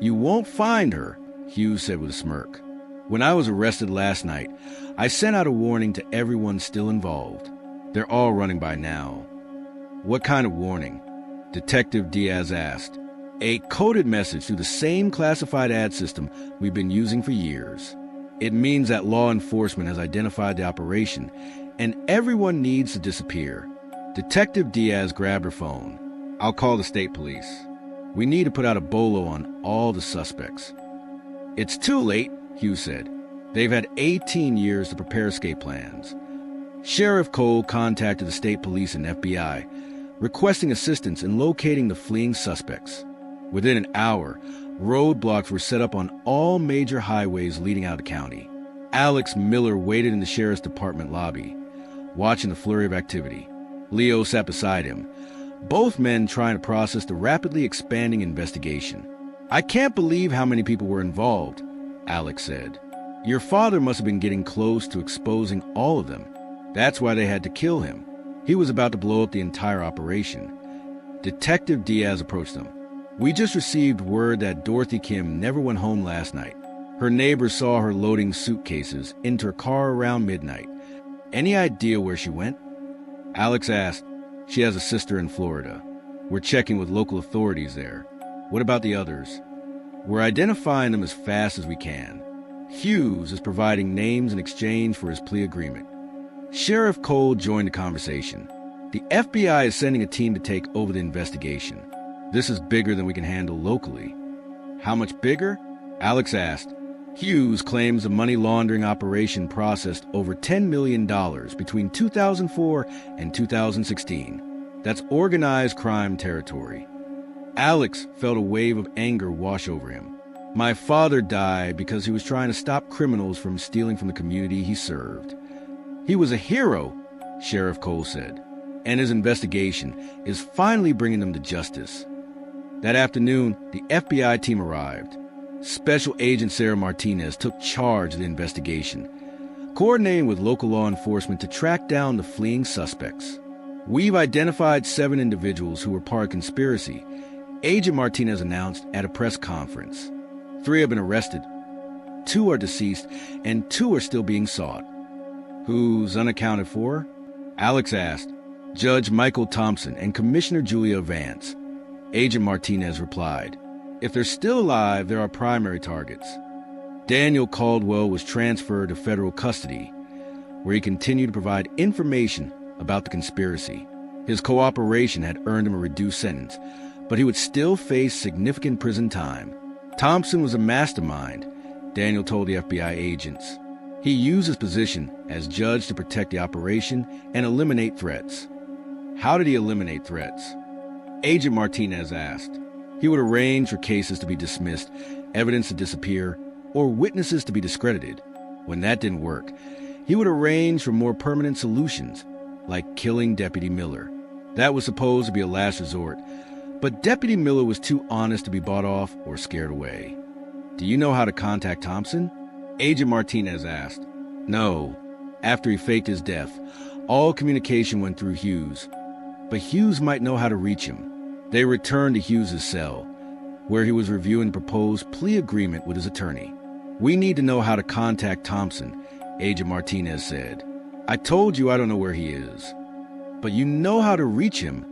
You won't find her, Hughes said with a smirk. When I was arrested last night, I sent out a warning to everyone still involved. They're all running by now. What kind of warning? Detective Diaz asked. A coded message through the same classified ad system we've been using for years. It means that law enforcement has identified the operation, and everyone needs to disappear. Detective Diaz grabbed her phone. I'll call the state police. We need to put out a bolo on all the suspects. It's too late, Hughes said. They've had 18 years to prepare escape plans. Sheriff Cole contacted the state police and FBI, requesting assistance in locating the fleeing suspects. Within an hour, roadblocks were set up on all major highways leading out of the county. Alex Miller waited in the sheriff's department lobby, watching the flurry of activity. Leo sat beside him, both men trying to process the rapidly expanding investigation. I can't believe how many people were involved, Alex said. Your father must have been getting close to exposing all of them. That's why they had to kill him. He was about to blow up the entire operation. Detective Diaz approached them. We just received word that Dorothy Kim never went home last night. Her neighbors saw her loading suitcases into her car around midnight. Any idea where she went? Alex asked. She has a sister in Florida. We're checking with local authorities there. What about the others? We're identifying them as fast as we can. Hughes is providing names in exchange for his plea agreement. Sheriff Cole joined the conversation. The FBI is sending a team to take over the investigation. This is bigger than we can handle locally. How much bigger? Alex asked. Hughes claims the money laundering operation processed over $10 million between 2004 and 2016. That's organized crime territory. Alex felt a wave of anger wash over him. My father died because he was trying to stop criminals from stealing from the community he served. He was a hero, Sheriff Cole said, and his investigation is finally bringing them to justice. That afternoon, the FBI team arrived. Special Agent Sarah Martinez took charge of the investigation, coordinating with local law enforcement to track down the fleeing suspects. We've identified 7 individuals who were part of the conspiracy, Agent Martinez announced at a press conference. 3 have been arrested, 2 are deceased, and 2 are still being sought. Who's unaccounted for? Alex asked. Judge Michael Thompson and Commissioner Julia Vance. Agent Martinez replied. If they're still alive, there are primary targets. Daniel Caldwell was transferred to federal custody, where he continued to provide information about the conspiracy. His cooperation had earned him a reduced sentence, but he would still face significant prison time. Thompson was a mastermind, Daniel told the FBI agents. He used his position as judge to protect the operation and eliminate threats. How did he eliminate threats? Agent Martinez asked. He would arrange for cases to be dismissed, evidence to disappear, or witnesses to be discredited. When that didn't work, he would arrange for more permanent solutions, like killing Deputy Miller. That was supposed to be a last resort, but Deputy Miller was too honest to be bought off or scared away. "Do you know how to contact Thompson?" Agent Martinez asked. "No." After he faked his death, all communication went through Hughes. But Hughes might know how to reach him. They returned to Hughes's cell, where he was reviewing the proposed plea agreement with his attorney. "We need to know how to contact Thompson," Agent Martinez said. "I told you I don't know where he is." "But you know how to reach him,"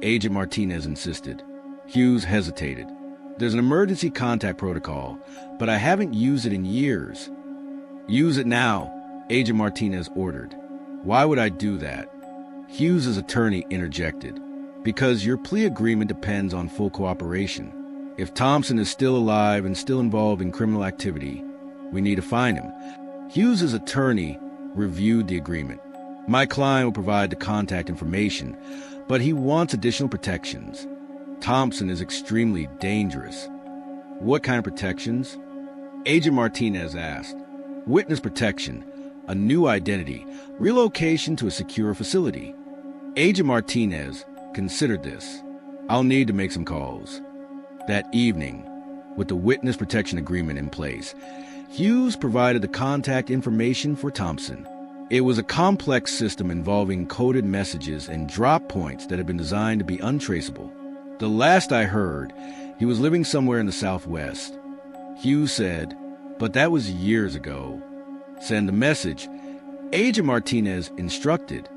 Agent Martinez insisted. Hughes hesitated. "There's an emergency contact protocol, but I haven't used it in years." "Use it now," Agent Martinez ordered. "Why would I do that?" Hughes's attorney interjected. "Because your plea agreement depends on full cooperation. If Thompson is still alive and still involved in criminal activity, we need to find him." Hughes's attorney reviewed the agreement. "My client will provide the contact information, but he wants additional protections. Thompson is extremely dangerous." "What kind of protections?" Agent Martinez asked. "Witness protection, a new identity, relocation to a secure facility." Agent Martinez considered this. "I'll need to make some calls." That evening, with the witness protection agreement in place, Hughes provided the contact information for Thompson. It was a complex system involving coded messages and drop points that had been designed to be untraceable. "The last I heard, he was living somewhere in the Southwest," Hughes said, "but that was years ago." "Send a message," Agent Martinez instructed.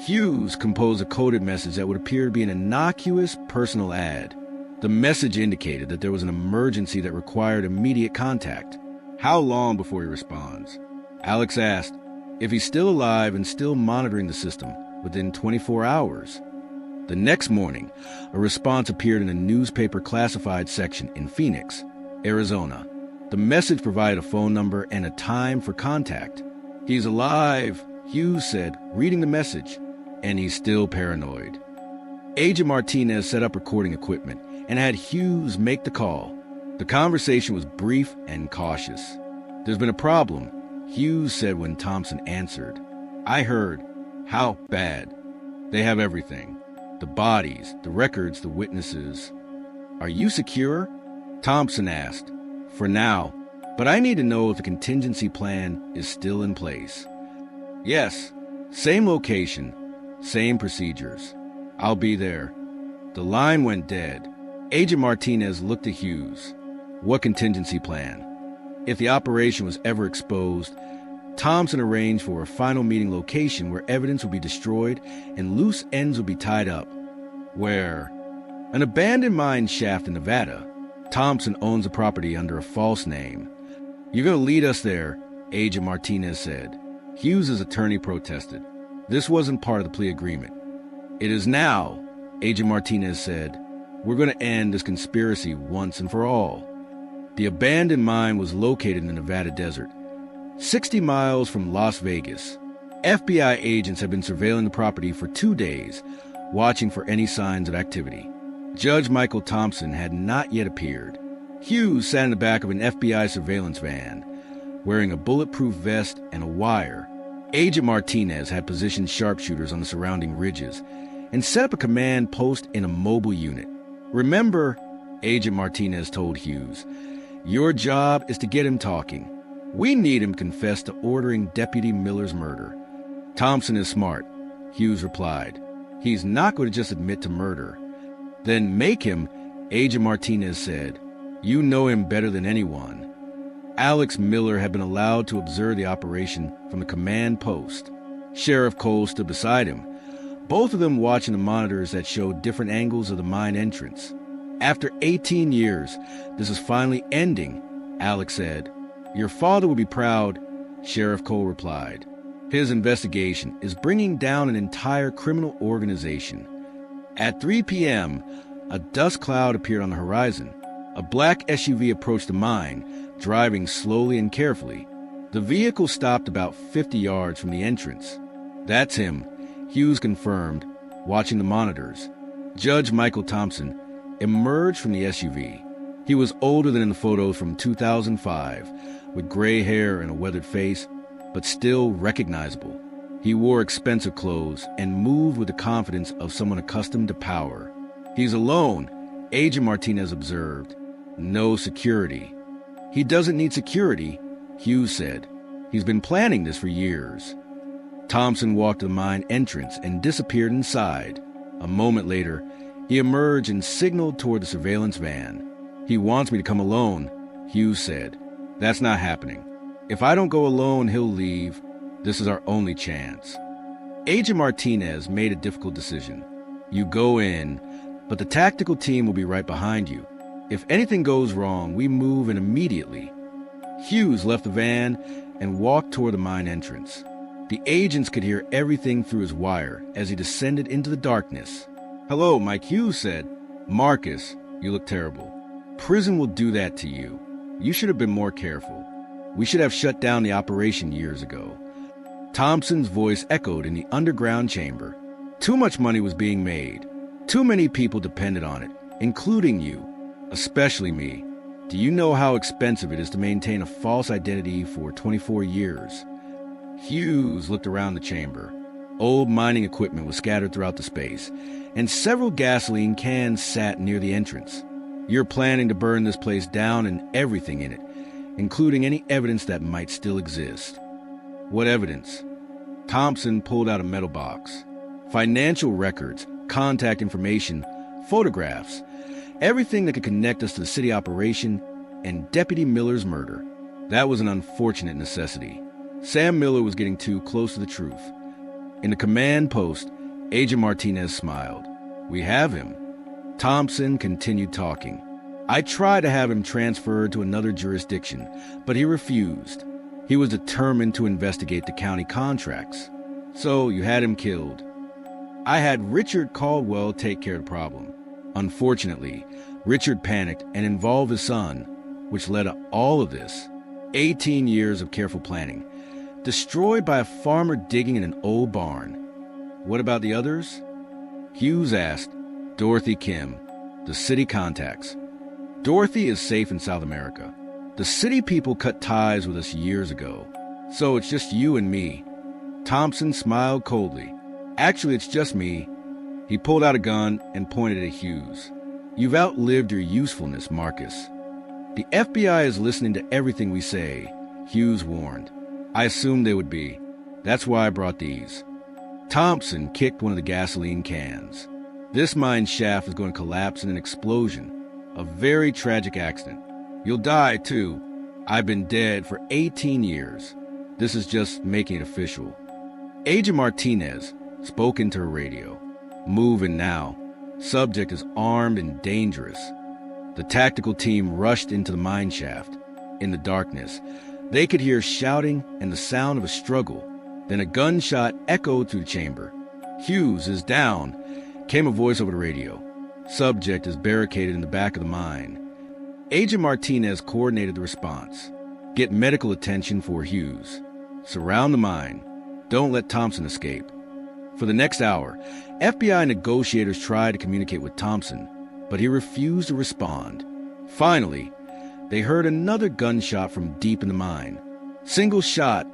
Hughes composed a coded message that would appear to be an innocuous personal ad. The message indicated that there was an emergency that required immediate contact. "How long before he responds?" Alex asked. "If he's still alive and still monitoring the system, within 24 hours. The next morning, a response appeared in a newspaper classified section in Phoenix, Arizona. The message provided a phone number and a time for contact. "He's alive," Hughes said, reading the message, "and he's still paranoid." Agent Martinez set up recording equipment and had Hughes make the call. The conversation was brief and cautious. "There's been a problem," Hughes said when Thompson answered. "I heard." "How bad?" "They have everything. The bodies, the records, the witnesses." "Are you secure?" Thompson asked. "For now, but I need to know if the contingency plan is still in place." "Yes, same location, same procedures. I'll be there." The line went dead. Agent Martinez looked at Hughes. "What contingency plan?" If the operation was ever exposed, Thompson arranged for a final meeting location where evidence would be destroyed and loose ends would be tied up. "Where?" "An abandoned mine shaft in Nevada. Thompson owns the property under a false name." "You're going to lead us there," Agent Martinez said. Hughes's attorney protested. "This wasn't part of the plea agreement." "It is now," Agent Martinez said. "We're going to end this conspiracy once and for all." The abandoned mine was located in the Nevada desert, 60 miles from Las Vegas. FBI agents had been surveilling the property for 2 days, watching for any signs of activity. Judge Michael Thompson had not yet appeared. Hughes sat in the back of an FBI surveillance van, wearing a bulletproof vest and a wire. Agent Martinez had positioned sharpshooters on the surrounding ridges and set up a command post in a mobile unit. "Remember," Agent Martinez told Hughes, "your job is to get him talking. We need him to confess to ordering Deputy Miller's murder." "Thompson is smart," Hughes replied. "He's not going to just admit to murder." "Then make him," Agent Martinez said. "You know him better than anyone." Alex Miller had been allowed to observe the operation from the command post. Sheriff Cole stood beside him, both of them watching the monitors that showed different angles of the mine entrance. "After 18 years, this is finally ending," Alex said. "Your father will be proud," Sheriff Cole replied. "His investigation is bringing down an entire criminal organization." At 3 p.m., a dust cloud appeared on the horizon. A black SUV approached the mine, driving slowly and carefully. The vehicle stopped about 50 yards from the entrance. "That's him," Hughes confirmed, watching the monitors. Judge Michael Thompson emerged from the SUV. He was older than in the photos from 2005, with gray hair and a weathered face, but still recognizable. He wore expensive clothes and moved with the confidence of someone accustomed to power. "He's alone," Agent Martinez observed. "No security." He doesn't need security, Hughes said. He's been planning this for years. Thompson walked to the mine entrance and disappeared inside. A moment later, he emerged and signaled toward the surveillance van. He wants me to come alone, Hughes said. That's not happening. If I don't go alone, he'll leave. This is our only chance. Agent Martinez made a difficult decision. You go in, but the tactical team will be right behind you. If anything goes wrong, we move in immediately. Hughes left the van and walked toward the mine entrance. The agents could hear everything through his wire as he descended into the darkness. Hello, Mike, Hughes said. Marcus, you look terrible. Prison will do that to you. You should have been more careful. We should have shut down the operation years ago. Thompson's voice echoed in the underground chamber. Too much money was being made. Too many people depended on it, including you, especially me. Do you know how expensive it is to maintain a false identity for 24 years? Hughes looked around the chamber. Old mining equipment was scattered throughout the space, and several gasoline cans sat near the entrance. You're planning to burn this place down and everything in it, including any evidence that might still exist. What evidence? Thompson pulled out a metal box. Financial records, contact information, photographs, everything that could connect us to the city operation and Deputy Miller's murder. That was an unfortunate necessity. Sam Miller was getting too close to the truth. In the command post, Agent Martinez smiled. We have him. Thompson continued talking. I tried to have him transferred to another jurisdiction, but he refused. He was determined to investigate the county contracts. So you had him killed. I had Richard Caldwell take care of the problem. Unfortunately, Richard panicked and involved his son, which led to all of this. 18 years of careful planning, destroyed by a farmer digging in an old barn. What about the others? Hughes asked. Dorothy Kim, the city contacts. Dorothy is safe in South America. The city people cut ties with us years ago, so it's just you and me. Thompson smiled coldly. Actually, it's just me. He pulled out a gun and pointed at Hughes. You've outlived your usefulness, Marcus. The FBI is listening to everything we say, Hughes warned. I assumed they would be. That's why I brought these. Thompson kicked one of the gasoline cans. This mine shaft is going to collapse in an explosion. A very tragic accident. You'll die, too. I've been dead for 18 years. This is just making it official. Agent Martinez spoke into her radio. Moving now. Subject is armed and dangerous. The tactical team rushed into the mine shaft. In the darkness, they could hear shouting and the sound of a struggle. Then a gunshot echoed through the chamber. Hughes is down, came a voice over the radio. Subject is barricaded in the back of the mine. Agent Martinez coordinated the response. Get medical attention for Hughes. Surround the mine. Don't let Thompson escape. For the next hour, FBI negotiators tried to communicate with Thompson, but he refused to respond. Finally, they heard another gunshot from deep in the mine. Single shot,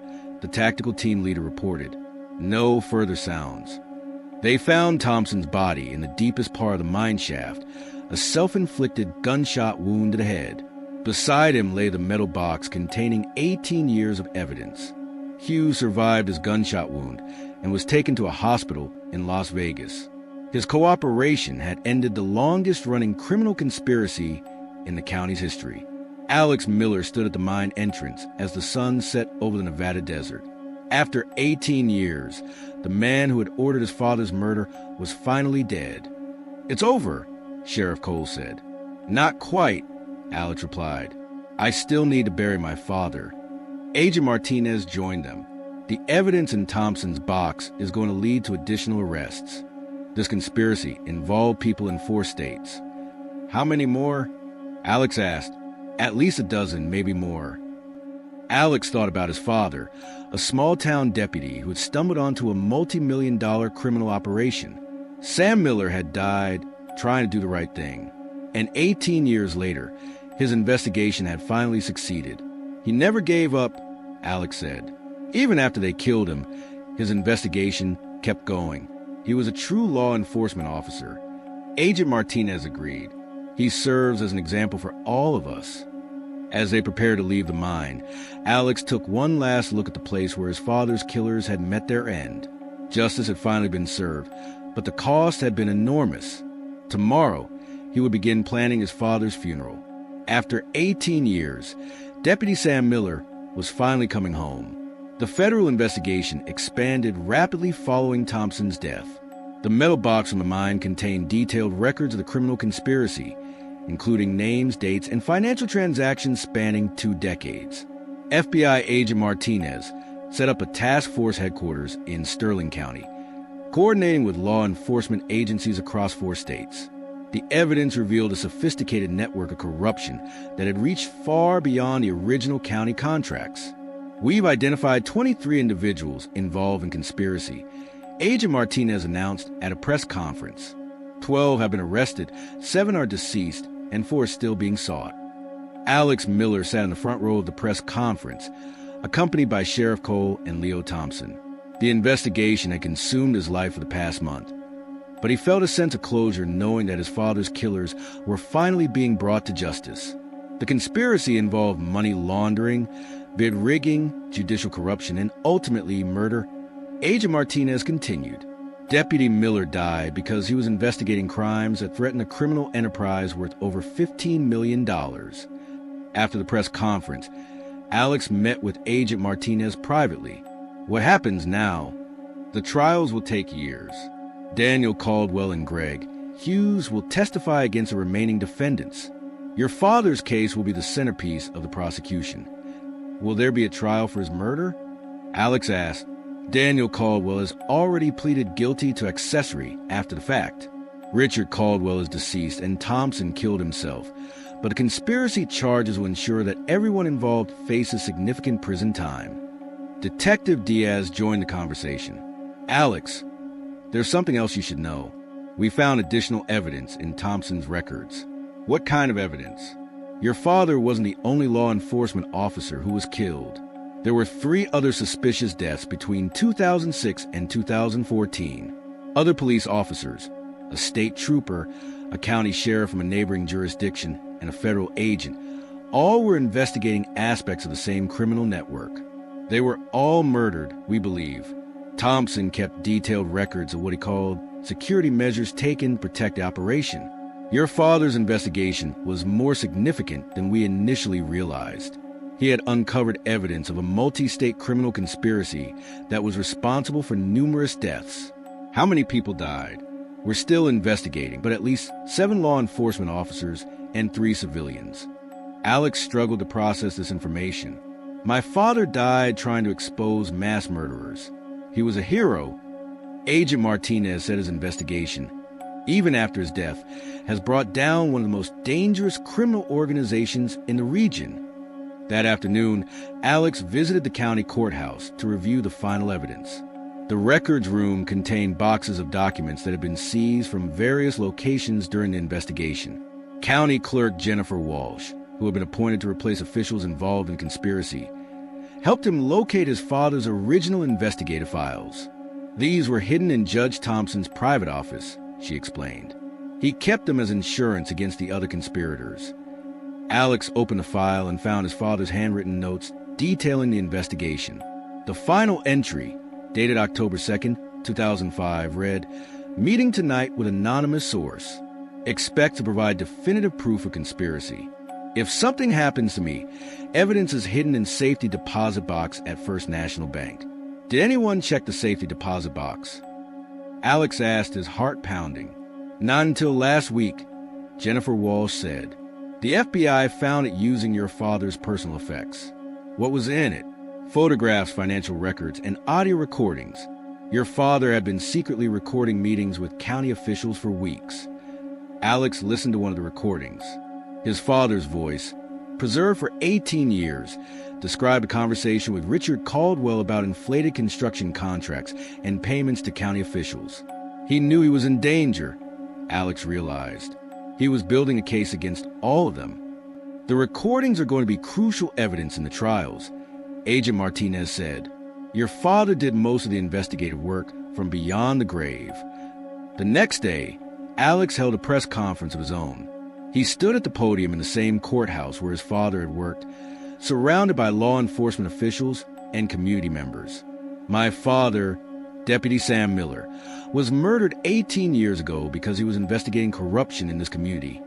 the tactical team leader reported. No further sounds. They found Thompson's body in the deepest part of the mine shaft, a self-inflicted gunshot wound to the head. Beside him lay the metal box containing 18 years of evidence. Hughes survived his gunshot wound and was taken to a hospital in Las Vegas. His cooperation had ended the longest-running criminal conspiracy in the county's history. Alex Miller stood at the mine entrance as the sun set over the Nevada desert. After 18 years, the man who had ordered his father's murder was finally dead. It's over, Sheriff Cole said. Not quite, Alex replied. I still need to bury my father. Agent Martinez joined them. The evidence in Thompson's box is going to lead to additional arrests. This conspiracy involved people in 4 states. How many more? Alex asked. At least a dozen, maybe more. Alex thought about his father, a small-town deputy who had stumbled onto a multi-million-dollar criminal operation. Sam Miller had died trying to do the right thing. And 18 years later, his investigation had finally succeeded. He never gave up, Alex said. Even after they killed him, his investigation kept going. He was a true law enforcement officer. Agent Martinez agreed. He serves as an example for all of us. As they prepared to leave the mine, Alex took one last look at the place where his father's killers had met their end. Justice had finally been served, but the cost had been enormous. Tomorrow, he would begin planning his father's funeral. After 18 years, Deputy Sam Miller was finally coming home. The federal investigation expanded rapidly following Thompson's death. The metal box from the mine contained detailed records of the criminal conspiracy, including names, dates, and financial transactions spanning 2 decades. FBI agent Martinez set up a task force headquarters in Sterling County, coordinating with law enforcement agencies across 4 states. The evidence revealed a sophisticated network of corruption that had reached far beyond the original county contracts. We've identified 23 individuals involved in conspiracy, Agent Martinez announced at a press conference. 12 have been arrested, 7 are deceased, and 4 are still being sought. Alex Miller sat in the front row of the press conference, accompanied by Sheriff Cole and Leo Thompson. The investigation had consumed his life for the past month, but he felt a sense of closure knowing that his father's killers were finally being brought to justice. The conspiracy involved money laundering, bid rigging, judicial corruption, and ultimately murder. Agent Martinez continued. Deputy Miller died because he was investigating crimes that threatened a criminal enterprise worth over $15 million. After the press conference, Alex met with Agent Martinez privately. What happens now? The trials will take years. Daniel, Caldwell, and Greg Hughes will testify against the remaining defendants. Your father's case will be the centerpiece of the prosecution. Will there be a trial for his murder? Alex asked. Daniel Caldwell has already pleaded guilty to accessory after the fact. Richard Caldwell is deceased and Thompson killed himself, but the conspiracy charges will ensure that everyone involved faces significant prison time. Detective Diaz joined the conversation. Alex, there's something else you should know. We found additional evidence in Thompson's records. What kind of evidence? Your father wasn't the only law enforcement officer who was killed. There were 3 other suspicious deaths between 2006 and 2014. Other police officers, a state trooper, a county sheriff from a neighboring jurisdiction, and a federal agent, all were investigating aspects of the same criminal network. They were all murdered, we believe. Thompson kept detailed records of what he called security measures taken to protect the operation. Your father's investigation was more significant than we initially realized. He had uncovered evidence of a multi-state criminal conspiracy that was responsible for numerous deaths. How many people died? We're still investigating, but at least 7 law enforcement officers and 3 civilians. Alex struggled to process this information. My father died trying to expose mass murderers. He was a hero. Agent Martinez said his investigation, even after his death, has brought down one of the most dangerous criminal organizations in the region. That afternoon, Alex visited the county courthouse to review the final evidence. The records room contained boxes of documents that had been seized from various locations during the investigation. County Clerk Jennifer Walsh, who had been appointed to replace officials involved in conspiracy, helped him locate his father's original investigative files. These were hidden in Judge Thompson's private office, she explained. He kept them as insurance against the other conspirators. Alex opened the file and found his father's handwritten notes detailing the investigation. The final entry, dated October 2nd, 2005, read, "Meeting tonight with anonymous source. Expect to provide definitive proof of conspiracy. If something happens to me, evidence is hidden in safety deposit box at First National Bank. Did anyone check the safety deposit box?" Alex asked, his heart pounding. "Not until last week," Jennifer Walsh said. "The FBI found it using your father's personal effects." "What was in it?" "Photographs, financial records, and audio recordings. Your father had been secretly recording meetings with county officials for weeks." Alex listened to one of the recordings. His father's voice, preserved for 18 years, described a conversation with Richard Caldwell about inflated construction contracts and payments to county officials. He knew he was in danger, Alex realized. He was building a case against all of them. "The recordings are going to be crucial evidence in the trials," Agent Martinez said. "Your father did most of the investigative work from beyond the grave." The next day, Alex held a press conference of his own. He stood at the podium in the same courthouse where his father had worked, surrounded by law enforcement officials and community members. My father, Deputy Sam Miller, was murdered 18 years ago because he was investigating corruption in this community,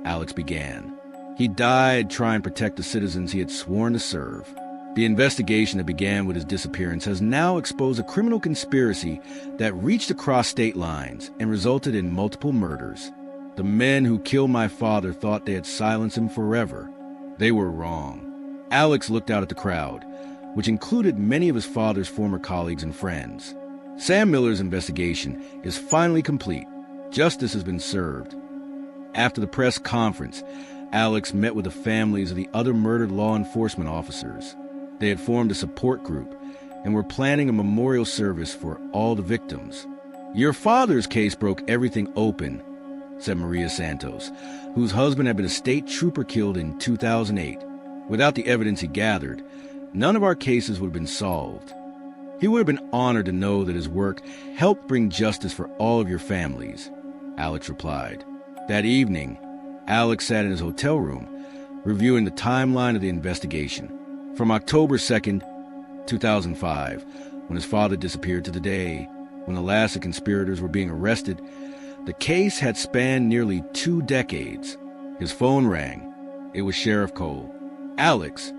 Alex began. He died trying to protect the citizens he had sworn to serve. The investigation that began with his disappearance has now exposed a criminal conspiracy that reached across state lines and resulted in multiple murders. The men who killed my father thought they had silenced him forever. They were wrong. Alex looked out at the crowd, which included many of his father's former colleagues and friends. Sam Miller's investigation is finally complete. Justice has been served. After the press conference, Alex met with the families of the other murdered law enforcement officers. They had formed a support group and were planning a memorial service for all the victims. "Your father's case broke everything open," said Maria Santos, whose husband had been a state trooper killed in 2008. "Without the evidence he gathered, none of our cases would have been solved. He would have been honored to know that his work helped bring justice for all of your families," Alex replied. That evening, Alex sat in his hotel room, reviewing the timeline of the investigation. From October 2nd, 2005, when his father disappeared, to the day when the last of conspirators were being arrested, the case had spanned nearly 2 decades. His phone rang. It was Sheriff Cole. "Alex,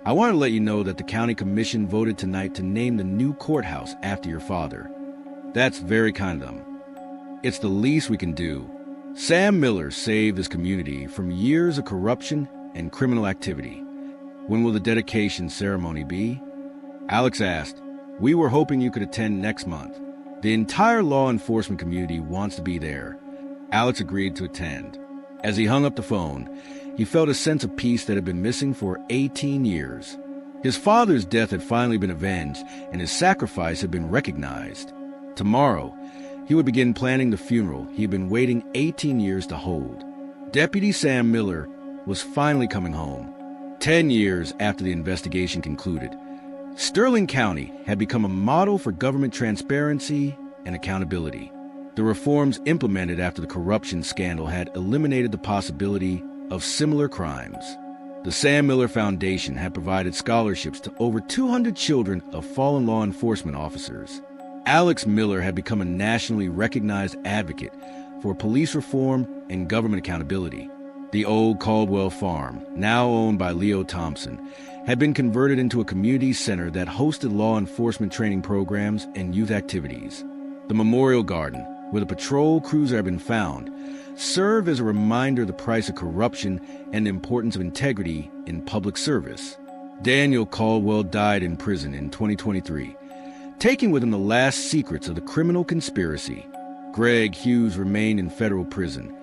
I want to let you know that the county commission voted tonight to name the new courthouse after your father. That's very kind of them. It's the least we can do. Sam Miller saved this community from years of corruption and criminal activity. When will the dedication ceremony be?" Alex asked. "We were hoping you could attend next month. The entire law enforcement community wants to be there." Alex agreed to attend. As he hung up the phone, he felt a sense of peace that had been missing for 18 years. His father's death had finally been avenged, and his sacrifice had been recognized. Tomorrow, he would begin planning the funeral he had been waiting 18 years to hold. Deputy Sam Miller was finally coming home. 10 years after the investigation concluded, Sterling County had become a model for government transparency and accountability. The reforms implemented after the corruption scandal had eliminated the possibility of similar crimes. The Sam Miller Foundation had provided scholarships to over 200 children of fallen law enforcement officers. Alex Miller had become a nationally recognized advocate for police reform and government accountability. The old Caldwell farm, now owned by Leo Thompson, had been converted into a community center that hosted law enforcement training programs and youth activities. The Memorial Garden, where the patrol cruiser had been found, served as a reminder of the price of corruption and the importance of integrity in public service. Daniel Caldwell died in prison in 2023, taking with him the last secrets of the criminal conspiracy. Greg Hughes remained in federal prison,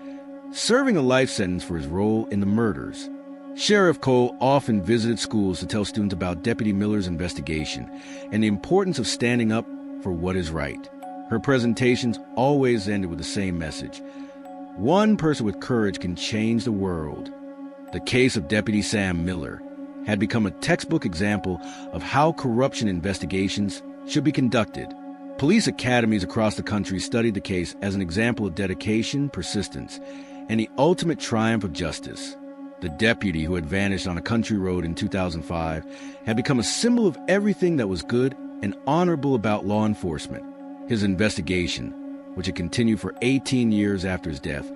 serving a life sentence for his role in the murders. Sheriff Cole often visited schools to tell students about Deputy Miller's investigation and the importance of standing up for what is right. Her presentations always ended with the same message: one person with courage can change the world. The case of Deputy Sam Miller had become a textbook example of how corruption investigations should be conducted. Police academies across the country studied the case as an example of dedication, persistence, and the ultimate triumph of justice. The deputy who had vanished on a country road in 2005 had become a symbol of everything that was good and honorable about law enforcement. His investigation, which had continued for 18 years after his death,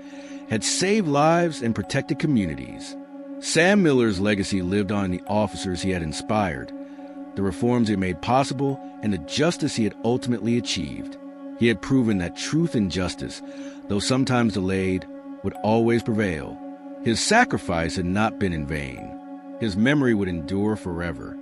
had saved lives and protected communities. Sam Miller's legacy lived on in the officers he had inspired, the reforms he had made possible, and the justice he had ultimately achieved. He had proven that truth and justice, though sometimes delayed, would always prevail. His sacrifice had not been in vain. His memory would endure forever.